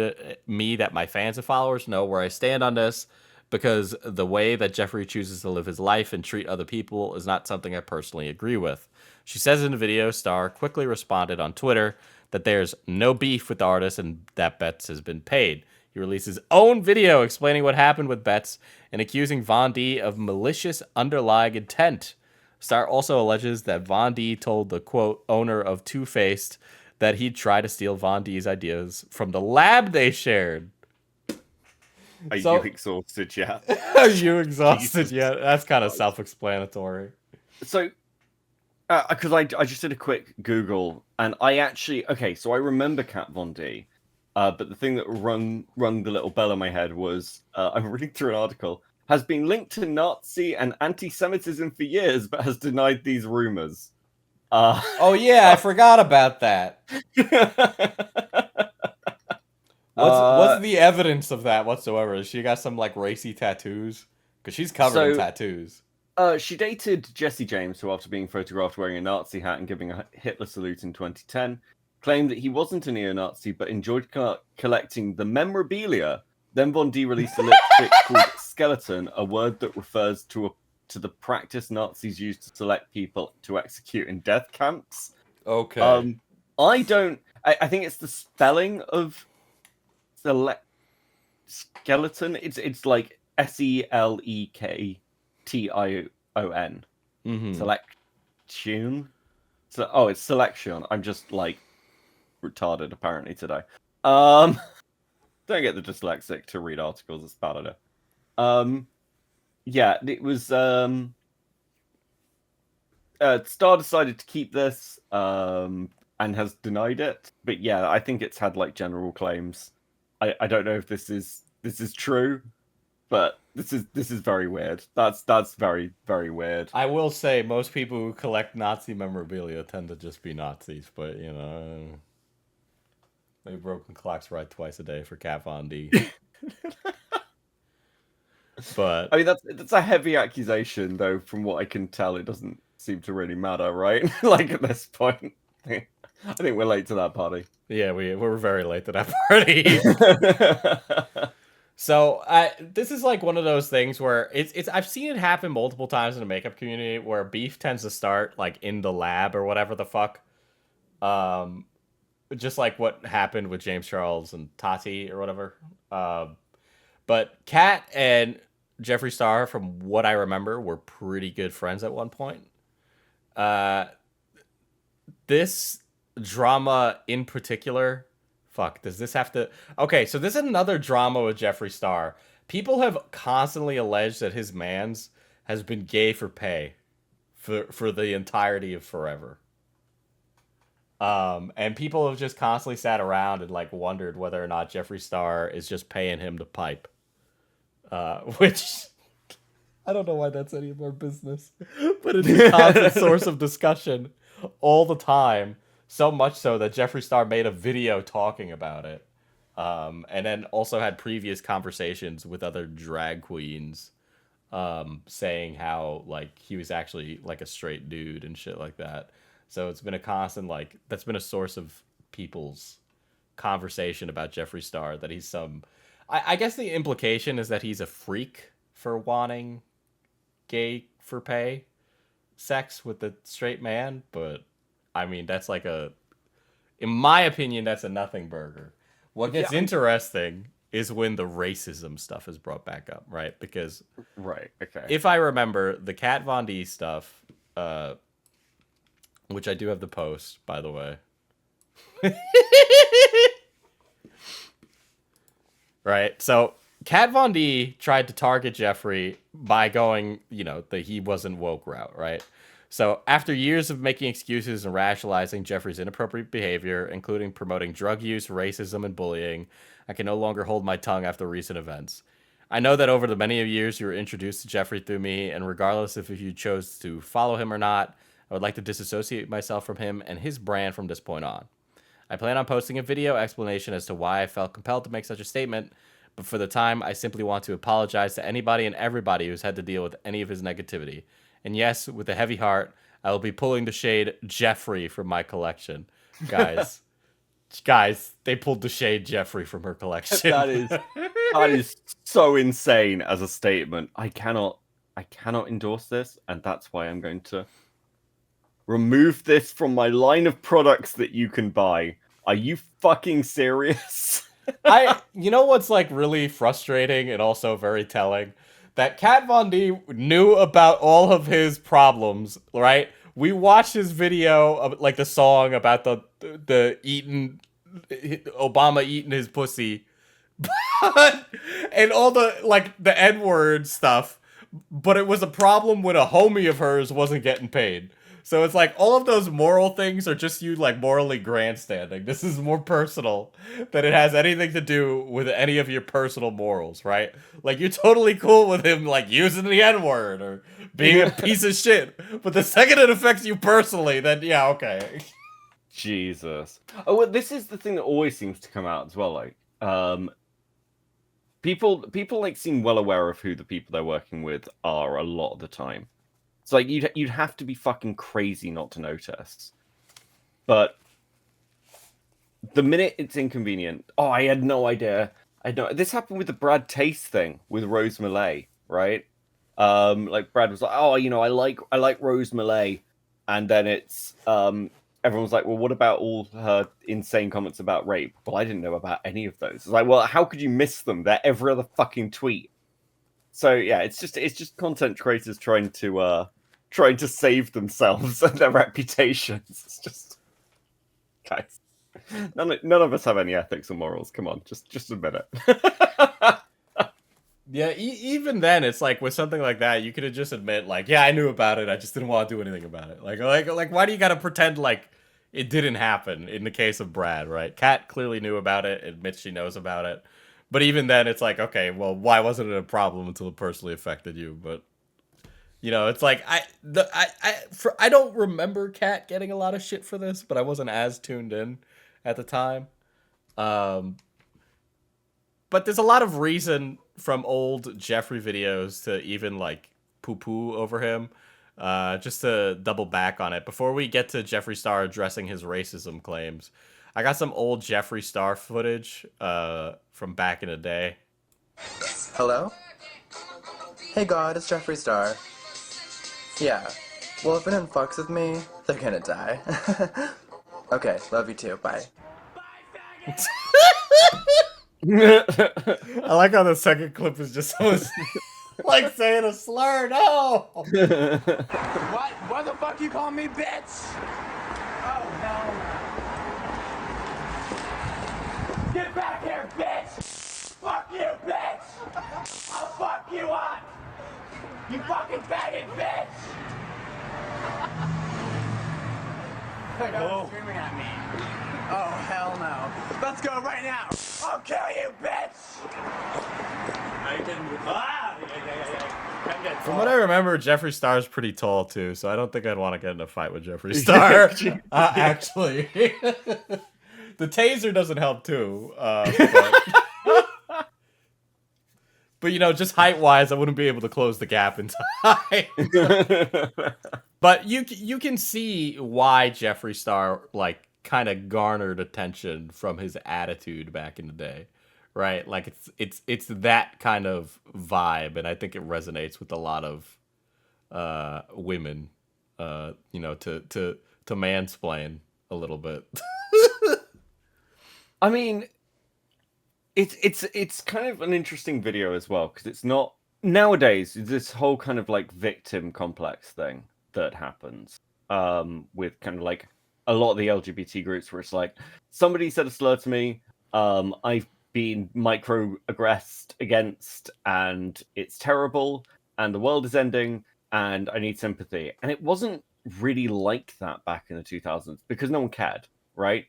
that my fans and followers know where I stand on this, because the way that Jeffree chooses to live his life and treat other people is not something I personally agree with. She says in the video, Star quickly responded on Twitter that there's no beef with the artist and that Betts has been paid. He released his own video explaining what happened with Betts and accusing Von D of malicious underlying intent. Star also alleges that Von D told the, quote, owner of Two Faced that he'd try to steal Von D's ideas from the lab they shared. Are you exhausted yet? Are you exhausted yet? That's kind of self-explanatory. So, because I just did a quick Google, and I remember Kat Von D, but the thing that rung the little bell in my head was, I'm reading through an article, has been linked to Nazi and anti-Semitism for years, but has denied these rumors. Oh yeah, I forgot about that. What's the evidence of that whatsoever? She got some like racy tattoos? Because she's covered in tattoos. She dated Jesse James, who, after being photographed wearing a Nazi hat and giving a Hitler salute in 2010, claimed that he wasn't a neo-Nazi but enjoyed collecting the memorabilia. Then Von D released a lipstick called Skeleton, a word that refers to the practice Nazis used to select people to execute in death camps. Okay. I think it's the spelling of skeleton. It's like SELEKTION. Mm-hmm. Selection. So, it's selection. I'm just like retarded apparently today. Don't get the dyslexic to read articles. It's bad idea. Yeah, it was. Star decided to keep this, and has denied it. But yeah, I think it's had like general claims. I don't know if this is true, but this is very weird. That's very, very weird. I will say most people who collect Nazi memorabilia tend to just be Nazis, but you know, maybe broken clocks right twice a day for Kat Von D. But I mean, that's a heavy accusation, though. From what I can tell, it doesn't seem to really matter, right? Like at this point, I think we're late to that party. Yeah, we're very late to that party. So this is like one of those things where it's I've seen it happen multiple times in the makeup community where beef tends to start like in the lab or whatever the fuck. Just like what happened with James Charles and Tati or whatever. But Kat and Jeffree Star, from what I remember, were pretty good friends at one point. This drama in particular, fuck, does this have to... Okay, so this is another drama with Jeffree Star. People have constantly alleged that his mans has been gay for pay for the entirety of forever. And people have just constantly sat around and like wondered whether or not Jeffree Star is just paying him to pipe. Which I don't know why that's any of our business, but it is a constant source of discussion all the time. So much so that Jeffree Star made a video talking about it. And then also had previous conversations with other drag queens, saying how like he was actually like a straight dude and shit like that. So it's been a constant, like, that's been a source of people's conversation about Jeffree Star, that he's some... I guess the implication is that he's a freak for wanting gay for pay sex with a straight man, but, I mean, that's like a... In my opinion, that's a nothing burger. What gets interesting is when the racism stuff is brought back up, right? Because... Right, okay. If I remember, the Kat Von D stuff... which I do have the post, by the way. Right? So, Kat Von D tried to target Jeffree by going, you know, the he wasn't woke route, right? So, after years of making excuses and rationalizing Jeffree's inappropriate behavior, including promoting drug use, racism, and bullying, I can no longer hold my tongue after recent events. I know that over the many years you were introduced to Jeffree through me, and regardless if you chose to follow him or not, I would like to disassociate myself from him and his brand from this point on. I plan on posting a video explanation as to why I felt compelled to make such a statement, but for the time, I simply want to apologize to anybody and everybody who's had to deal with any of his negativity. And yes, with a heavy heart, I will be pulling the shade Jeffree from my collection. Guys, they pulled the shade Jeffree from her collection. that is so insane as a statement. I cannot endorse this, and that's why I'm going to remove this from my line of products that you can buy. Are you fucking serious? You know what's like really frustrating and also very telling? That Kat Von D knew about all of his problems, right? We watched his video of like the song about the eating Obama eating his pussy, and all the like the N-word stuff. But it was a problem when a homie of hers wasn't getting paid. So it's like all of those moral things are just you like morally grandstanding. This is more personal than it has anything to do with any of your personal morals, right? Like you're totally cool with him like using the N-word or being a piece of shit. But the second it affects you personally, then yeah, okay. Jesus. Oh, well, this is the thing that always seems to come out as well. Like, people like seem well aware of who the people they're working with are a lot of the time. It's like you'd have to be fucking crazy not to notice. But the minute it's inconvenient, oh, I had no idea. This happened with the Brad Taste thing with Rose Malay, right? Like Brad was like, oh, you know, I like Rose Malay, and then it's everyone's like, well, what about all her insane comments about rape? Well, I didn't know about any of those. It's like, well, how could you miss them? They're every other fucking tweet. So yeah, it's just content creators trying to save themselves and their reputations. It's just, guys, none of us have any ethics or morals. Come on, just admit it. Yeah, even then, it's like with something like that, you could have just admit, like, yeah, I knew about it. I just didn't want to do anything about it. Like, why do you gotta pretend like it didn't happen? In the case of Brad, right? Kat clearly knew about it, admits she knows about it, but even then, it's like, okay, well, why wasn't it a problem until it personally affected you? But you know, it's like I don't remember Kat getting a lot of shit for this, but I wasn't as tuned in at the time. But there's a lot of reason from old Jeffree videos to even like poo-poo over him. Just to double back on it, before we get to Jeffree Star addressing his racism claims, I got some old Jeffree Star footage from back in the day. Hello? Hey God, it's Jeffree Star. Yeah. Well, if anyone fucks with me, they're gonna die. Okay, love you too. Bye. I like how the second clip is just so like saying a slur. No. What? What the fuck you call me, bitch? Oh no. Get back here, bitch! Fuck you, bitch! I'll fuck you up! You fucking faggot, bitch! Oh. Screaming at me. Oh, hell no. Let's go right now! I'll kill you, bitch! From what I remember, Jeffree Star is pretty tall too, so I don't think I'd want to get in a fight with Jeffree Star. Actually, the taser doesn't help too. But you know, just height wise, I wouldn't be able to close the gap in time. But you can see why Jeffree Star like kind of garnered attention from his attitude back in the day, right? Like it's that kind of vibe, and I think it resonates with a lot of women. You know, to mansplain a little bit. I mean, it's kind of an interesting video as well, because it's not nowadays this whole kind of like victim complex thing that happens with kind of like a lot of the LGBT groups, where it's like, somebody said a slur to me, I've been microaggressed against, and it's terrible, and the world is ending, and I need sympathy. And it wasn't really like that back in the 2000s because no one cared, right?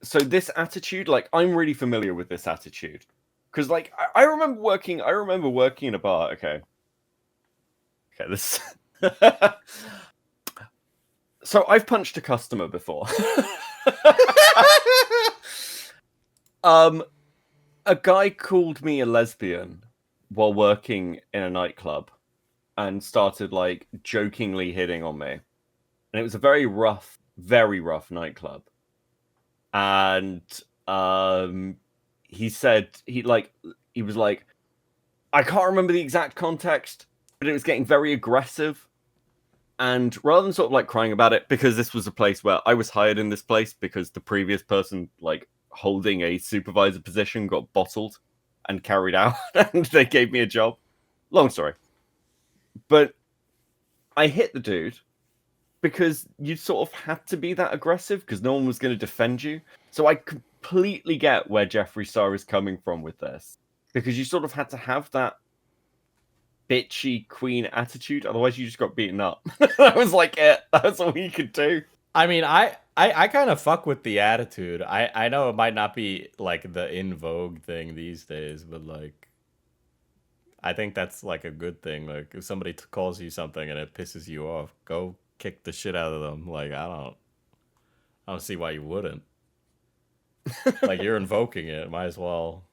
So this attitude, like, I'm really familiar with this attitude, because like I remember working in a bar. Okay, this So I've punched a customer before. A guy called me a lesbian while working in a nightclub and started like jokingly hitting on me. And it was a very rough nightclub. And he said he was like, I can't remember the exact context, but it was getting very aggressive. And rather than sort of like crying about it, because this was a place where I was hired in this place because the previous person like holding a supervisor position got bottled and carried out and they gave me a job. Long story. But I hit the dude because you sort of had to be that aggressive because no one was going to defend you. So I completely get where Jeffree Star is coming from with this, because you sort of had to have that bitchy queen attitude, otherwise you just got beaten up. That was like it. That was all you could do. I mean, I kind of fuck with the attitude. I know it might not be like the in vogue thing these days, but like, I think that's like a good thing. Like, if somebody calls you something and it pisses you off, go kick the shit out of them. Like, I don't see why you wouldn't. Like, you're invoking it, might as well.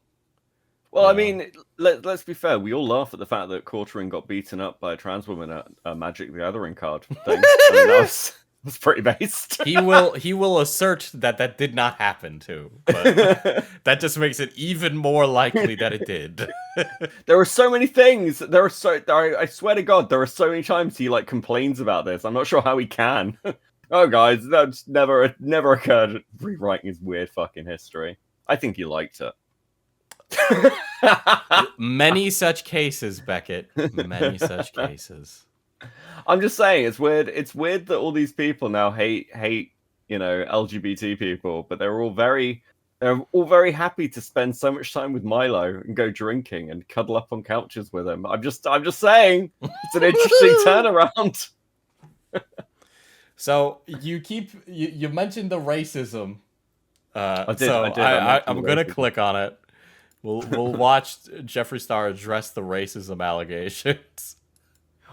Well, I mean, let's be fair. We all laugh at the fact that Quartering got beaten up by a trans woman at a Magic the Gathering card thing. I mean, that's pretty based. He will assert that did not happen too, but that just makes it even more likely that it did. There are so many things. I swear to God, there are so many times he like complains about this. I'm not sure how he can. Oh, guys, that's never occurred. Rewriting his weird fucking history. I think he liked it. Many such cases, Beckett. Many such cases. I'm just saying, it's weird. It's weird that all these people now hate, LGBT people, but they're all very happy to spend so much time with Milo and go drinking and cuddle up on couches with him. I'm just saying, it's an interesting turnaround. So you mentioned the racism. I did. I'm gonna click on it. We'll watch Jeffree Star address the racism allegations.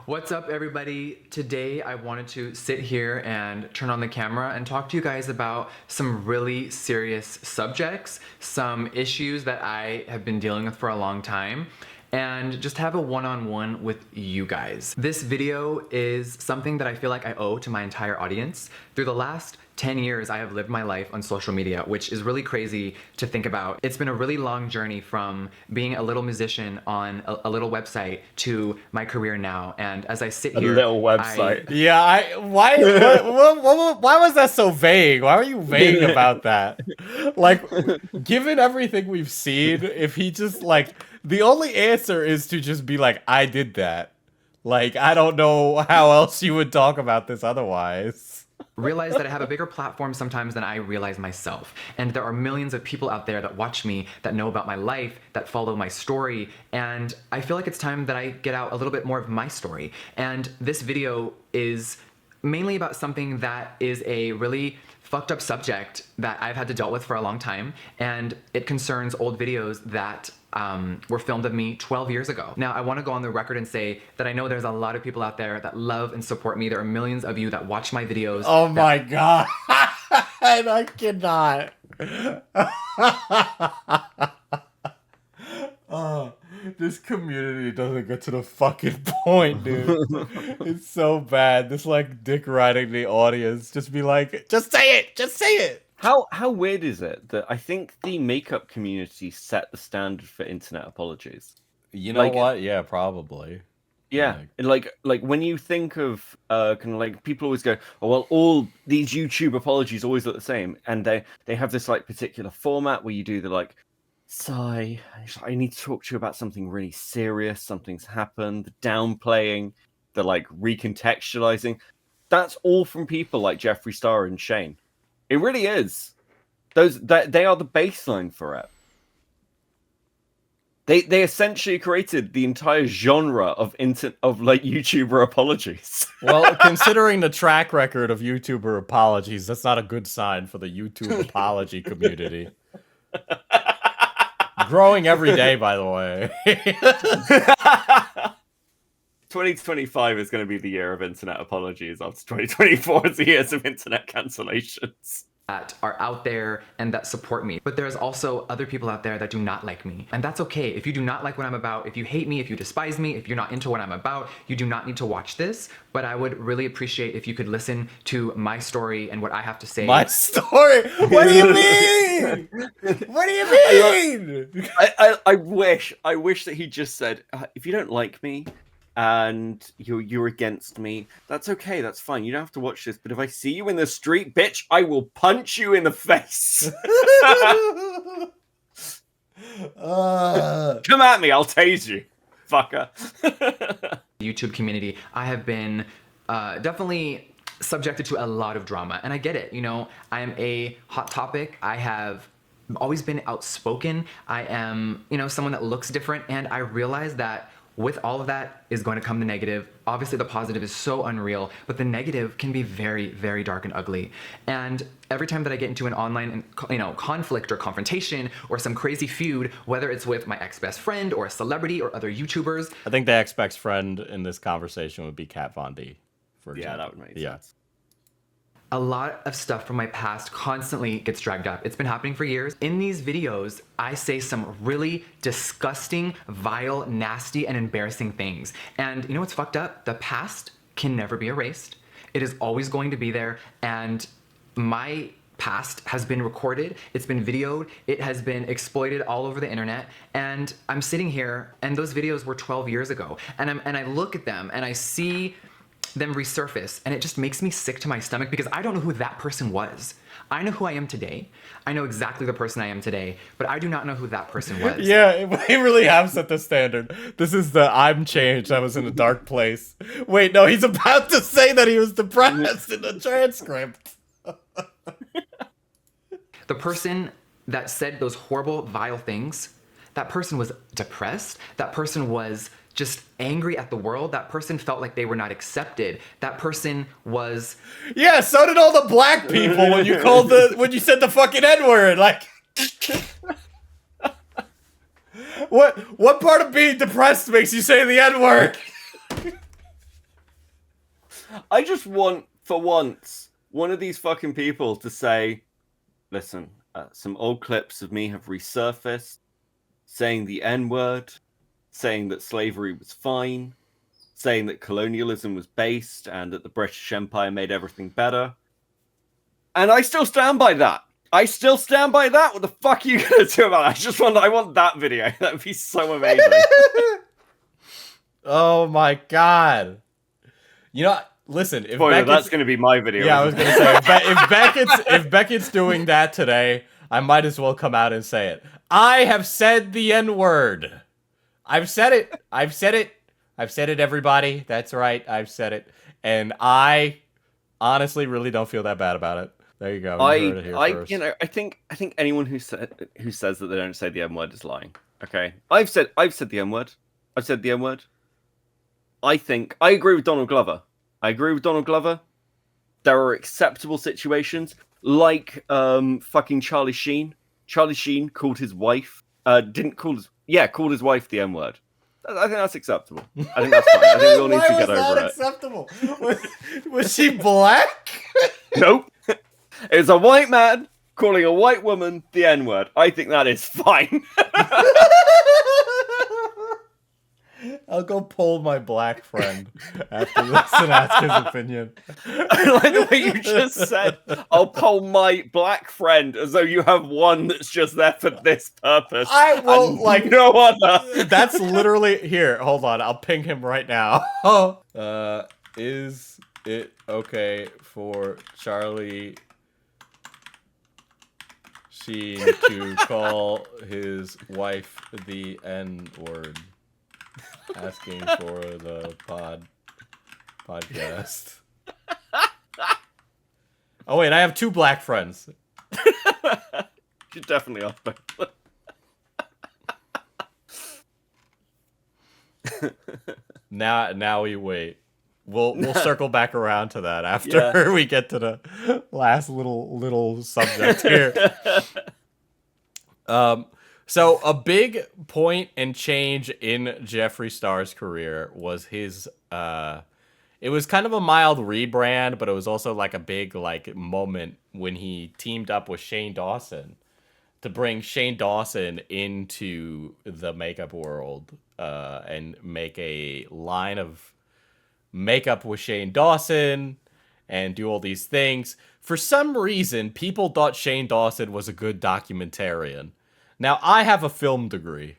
What's up, everybody? Today I wanted to sit here and turn on the camera and talk to you guys about some really serious subjects, some issues that I have been dealing with for a long time, and just have a one-on-one with you guys. This video is something that I feel like I owe to my entire audience. Through the last 10 years, I have lived my life on social media, which is really crazy to think about. It's been a really long journey from being a little musician on a little website to my career now. And as I sit here, a little website. Why was that so vague? Why were you vague about that? Like, given everything we've seen, if he just like, the only answer is to just be like, I did that. Like, I don't know how else you would talk about this otherwise. Realize that I have a bigger platform sometimes than I realize myself. And there are millions of people out there that watch me, that know about my life, that follow my story. And I feel like it's time that I get out a little bit more of my story. And this video is mainly about something that is a really fucked up subject that I've had to deal with for a long time. And it concerns old videos that were filmed of me 12 years ago. Now, I want to go on the record and say that I know there's a lot of people out there that love and support me. There are millions of you that watch my videos. Oh my God. I cannot. This community doesn't get to the fucking point, dude. It's so bad. This like dick riding the audience. Just be like, just say it. Just say it. How weird is it that I think the makeup community set the standard for internet apologies? You know what? Yeah, probably. Yeah, like when you think of kind of like people always go, oh well, all these YouTube apologies always look the same, and they have this like particular format where you do the like, sigh, I need to talk to you about something really serious, something's happened, the downplaying, the like recontextualizing. That's all from people like Jeffree Star and Shane. It really is. They are the baseline for it. They essentially created the entire genre of like YouTuber apologies. Well, considering the track record of YouTuber apologies, that's not a good sign for the YouTube apology community. Growing every day, by the way. 2025 is going to be the year of internet apologies after 2024 is the years of internet cancellations. That are out there and that support me. But there's also other people out there that do not like me. And that's okay. If you do not like what I'm about, if you hate me, if you despise me, if you're not into what I'm about, you do not need to watch this. But I would really appreciate if you could listen to my story and what I have to say. My story? What do you mean? What do you mean? I wish that he just said, if you don't like me, and you're against me, that's okay, that's fine. You don't have to watch this, but if I see you in the street, bitch, I will punch you in the face. Come at me, I'll tase you, fucker. YouTube community, I have been definitely subjected to a lot of drama, and I get it. You know, I am a hot topic. I have always been outspoken. I am, you know, someone that looks different, and I realize that with all of that is going to come the negative. Obviously, the positive is so unreal, but the negative can be very, very dark and ugly. And every time that I get into an online, you know, conflict or confrontation or some crazy feud, whether it's with my ex-best friend or a celebrity or other YouTubers. I think the ex-best friend in this conversation would be Kat Von D. For Yeah, example. that would make sense. A lot of stuff from my past constantly gets dragged up. It's been happening for years. In these videos, I say some really disgusting, vile, nasty, and embarrassing things. And you know what's fucked up? The past can never be erased. It is always going to be there. And my past has been recorded, it's been videoed, it has been exploited all over the internet. And I'm sitting here, and those videos were 12 years ago. And I look at them, and I see them resurface, and it just makes me sick to my stomach because I don't know who that person was. I know who I am today. I know exactly the person I am today, but I do not know who that person was. Yeah, we really have set the standard. This is the I'm changed, I was in a dark place. Wait, no, he's about to say that he was depressed in the transcript. The person that said those horrible, vile things, that person was depressed. That person was just angry at the world. That person felt like they were not accepted. That person was... Yeah, so did all the black people when you said the fucking N-word. Like, what part of being depressed makes you say the N-word? I just want, for once, one of these fucking people to say, listen, some old clips of me have resurfaced, saying the N-word, saying that slavery was fine, saying that colonialism was based and that the British Empire made everything better. And I still stand by that. I still stand by that. What the fuck are you going to do about it? I want that video. That would be so amazing. Oh my god. You know, listen, if Spoiler, that's going to be my video. Yeah, I was going to say, if Beckett's doing that today, I might as well come out and say it. I have said the N-word. I've said it. I've said it, everybody. That's right. I've said it. And I honestly really don't feel that bad about it. There you go. You heard it here first. You know, I think anyone who says that they don't say the N-word is lying. Okay. I've said the N-word. I've said the N-word. I agree with Donald Glover. There are acceptable situations like fucking Charlie Sheen. Charlie Sheen called his wife called his wife the N-word. I think that's acceptable. I think that's fine. I think we all need to get over it. Acceptable? Was she black? Nope. It's a white man calling a white woman the N-word. I think that is fine. I'll go poll my black friend after this and ask his opinion. I like the way you just said, I'll poll my black friend, as though you have one that's just there for this purpose. I will, like, no other. That's literally, here, hold on, I'll ping him right now. Is it okay for Charlie Sheen to call his wife the N-word? Asking for the podcast. Oh wait, I have two black friends. You definitely are. Now we wait. We'll circle back around to that after we get to the last little subject here. So a big point and change in Jeffree Star's career was his it was kind of a mild rebrand, but it was also like a big like moment when he teamed up with Shane Dawson to bring Shane Dawson into the makeup world and make a line of makeup with Shane Dawson and do all these things. For some reason, people thought Shane Dawson was a good documentarian. Now, I have a film degree.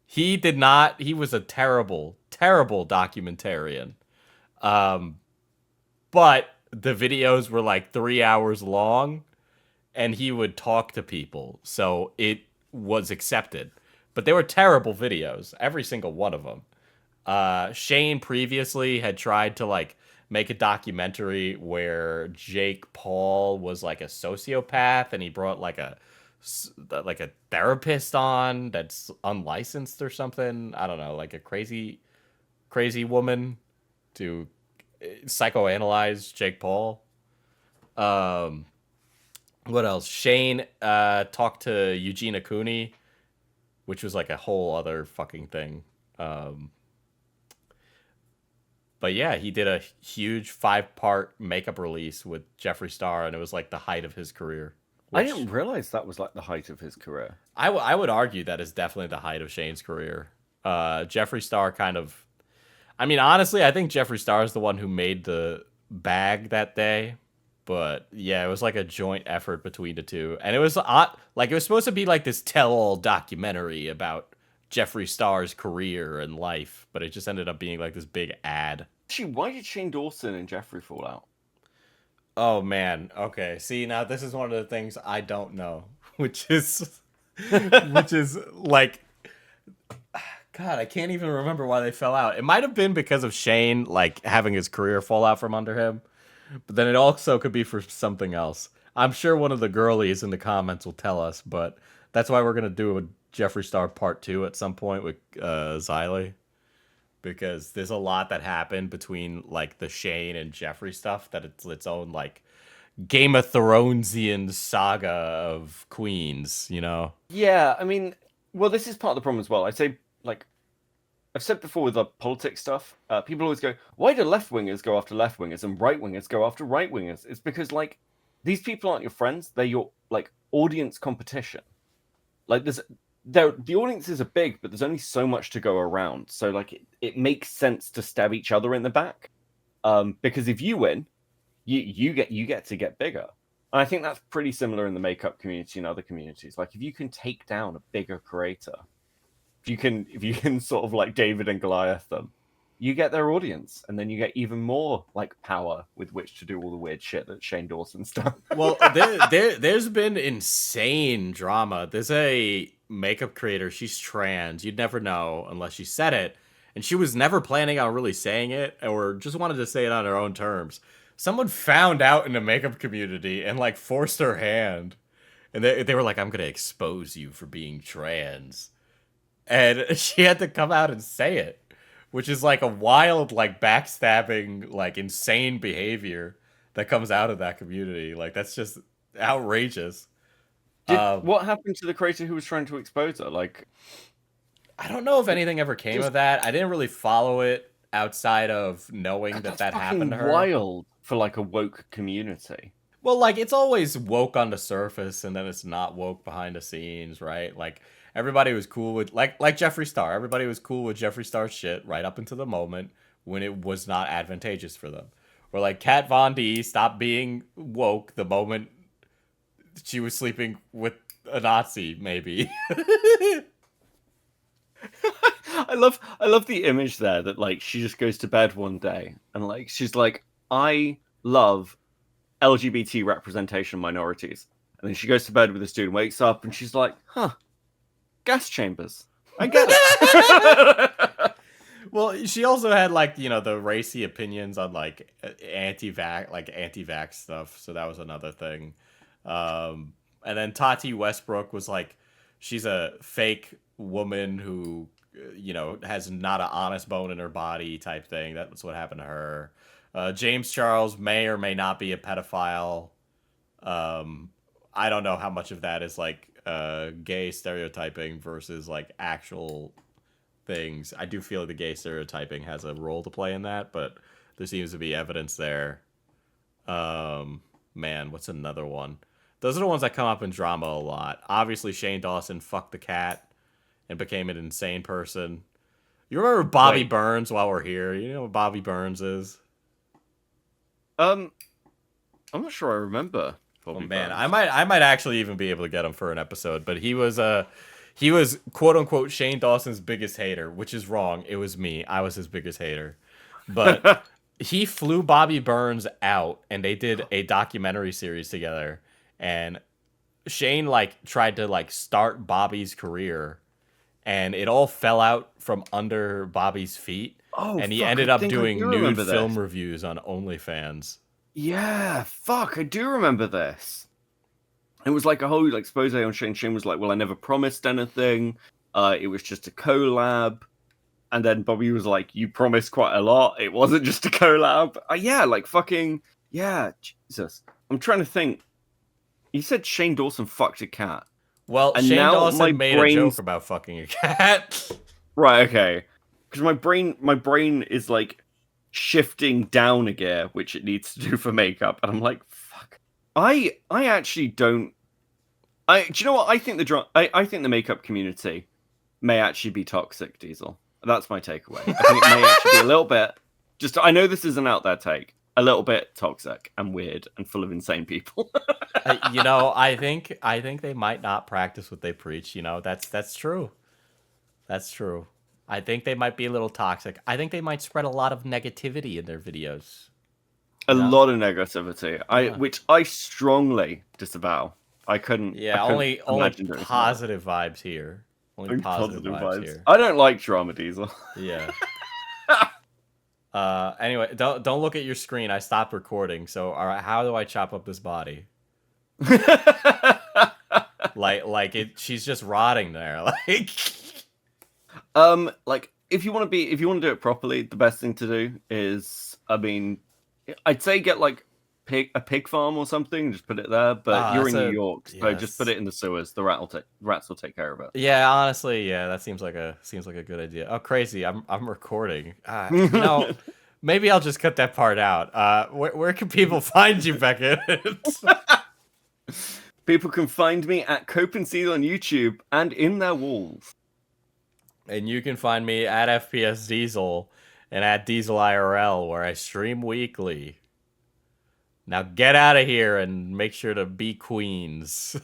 He did not. He was a terrible, terrible documentarian. But the videos were like 3 hours long, and he would talk to people, so it was accepted. But they were terrible videos, every single one of them. Shane previously had tried to like make a documentary where Jake Paul was like a sociopath, and he brought like a therapist on that's unlicensed or something. I don't know, like a crazy woman to psychoanalyze Jake Paul. What else? Shane talked to Eugenia Cooney, which was like a whole other fucking thing. But yeah, he did a huge 5-part makeup release with Jeffree Star, and it was like the height of his career. I didn't realize that was like the height of his career. I would argue that is definitely the height of Shane's career. Jeffree Star kind of... I mean, honestly, I think Jeffree Star is the one who made the bag that day. But yeah, it was like a joint effort between the two. And it was like it was supposed to be like this tell-all documentary about Jeffree Star's career and life, but it just ended up being like this big ad. Actually, why did Shane Dawson and Jeffree fall out? Oh man, okay. See, now this is one of the things I don't know, which is like, God, I can't even remember why they fell out. It might have been because of Shane like having his career fall out from under him, but then it also could be for something else. I'm sure one of the girlies in the comments will tell us, but that's why we're gonna do a Jeffree Star Part 2 at some point with Xylee, because there's a lot that happened between like the Shane and Jeffree stuff that it's its own like Game of Thronesian saga of queens, you know? Yeah, I mean, well, this is part of the problem as well. I say, like, I've said before with the politics stuff, people always go, why do left-wingers go after left-wingers and right-wingers go after right-wingers? It's because, like, these people aren't your friends. They're your, like, audience competition. Like, the audiences are big, but there's only so much to go around. So, like, it makes sense to stab each other in the back. Because if you win, you get to get bigger. And I think that's pretty similar in the makeup community and other communities. Like, if you can take down a bigger creator, if you can sort of like David and Goliath them, you get their audience, and then you get even more like power with which to do all the weird shit that Shane Dawson's done. Well, there's been insane drama. There's a makeup creator. She's trans. You'd never know unless she said it, and she was never planning on really saying it, or just wanted to say it on her own terms. Someone found out in the makeup community and like forced her hand, and they were like, "I'm gonna expose you for being trans." And she had to come out and say it, which is like a wild, like backstabbing, like insane behavior that comes out of that community. Like that's just outrageous. What happened to the creator who was trying to expose her? Like, I don't know if anything ever came of that. I didn't really follow it outside of knowing that happened to her. Wild for like a woke community. Well, like it's always woke on the surface, and then it's not woke behind the scenes, right? Like everybody was cool with like Jeffree Star. Everybody was cool with Jeffree Star's shit right up until the moment when it was not advantageous for them. Or like Kat Von D stopped being woke the moment she was sleeping with a Nazi, maybe. I love the image there that like she just goes to bed one day and like she's like, I love LGBT representation of minorities. And then she goes to bed with this dude and wakes up and she's like, huh, gas chambers. I get it. Well, she also had like, you know, the racy opinions on like anti-vax stuff. So that was another thing. And then Tati Westbrook was like, she's a fake woman who, you know, has not an honest bone in her body type thing. That's what happened to her. James Charles may or may not be a pedophile. I don't know how much of that is like gay stereotyping versus like actual things. I do feel like the gay stereotyping has a role to play in that, but there seems to be evidence there. Man, what's another one? Those are the ones that come up in drama a lot. Obviously, Shane Dawson fucked the cat and became an insane person. You remember Bobby Burns while we're here? You know what Bobby Burns is? I'm not sure I remember. Bobby Burns. I might actually even be able to get him for an episode, but he was quote unquote Shane Dawson's biggest hater, which is wrong. It was me. I was his biggest hater. But he flew Bobby Burns out and they did a documentary series together, and Shane like tried to like start Bobby's career, and it all fell out from under Bobby's feet. Oh, and he ended up doing nude film reviews on OnlyFans. Yeah, fuck, I do remember this. It was like a whole like expose on Shane. Shane was like, "Well, I never promised anything. It was just a collab." And then Bobby was like, "You promised quite a lot. It wasn't just a collab." Yeah, like fucking yeah. Jesus, I'm trying to think. You said Shane Dawson fucked a cat. Well, and Shane Dawson made a joke about fucking a cat. Right. Okay. Because my brain is like shifting down a gear, which it needs to do for makeup, and I'm like, fuck. I actually don't. Do you know what? I think I think the makeup community may actually be toxic, Diesel. That's my takeaway. I think it may actually be a little bit. I know this is an out there take. A little bit toxic and weird and full of insane people. You know, I think they might not practice what they preach. You know, that's true. That's true. I think they might be a little toxic. I think they might spread a lot of negativity in their videos. A lot of negativity. Which I strongly disavow. I couldn't. Yeah, only positive vibes here. Only positive vibes here. I don't like drama, Diesel. Yeah. Anyway, don't look at your screen. I stopped recording. So, all right, how do I chop up this body? She's just rotting there. Like if you want to do it properly, the best thing to do is, I mean, I'd say get like a pig farm or something, just put it there. But you're in New York, so just put it in the sewers. The rats will take care of it. Yeah, honestly, yeah, that seems like a good idea. Oh, crazy! I'm recording. No, maybe I'll just cut that part out. Where can people find you, Beckett? People can find me at Cope and Seal on YouTube and in their walls. And you can find me at FPS Diesel and at Diesel IRL, where I stream weekly. Now get out of here and make sure to be queens.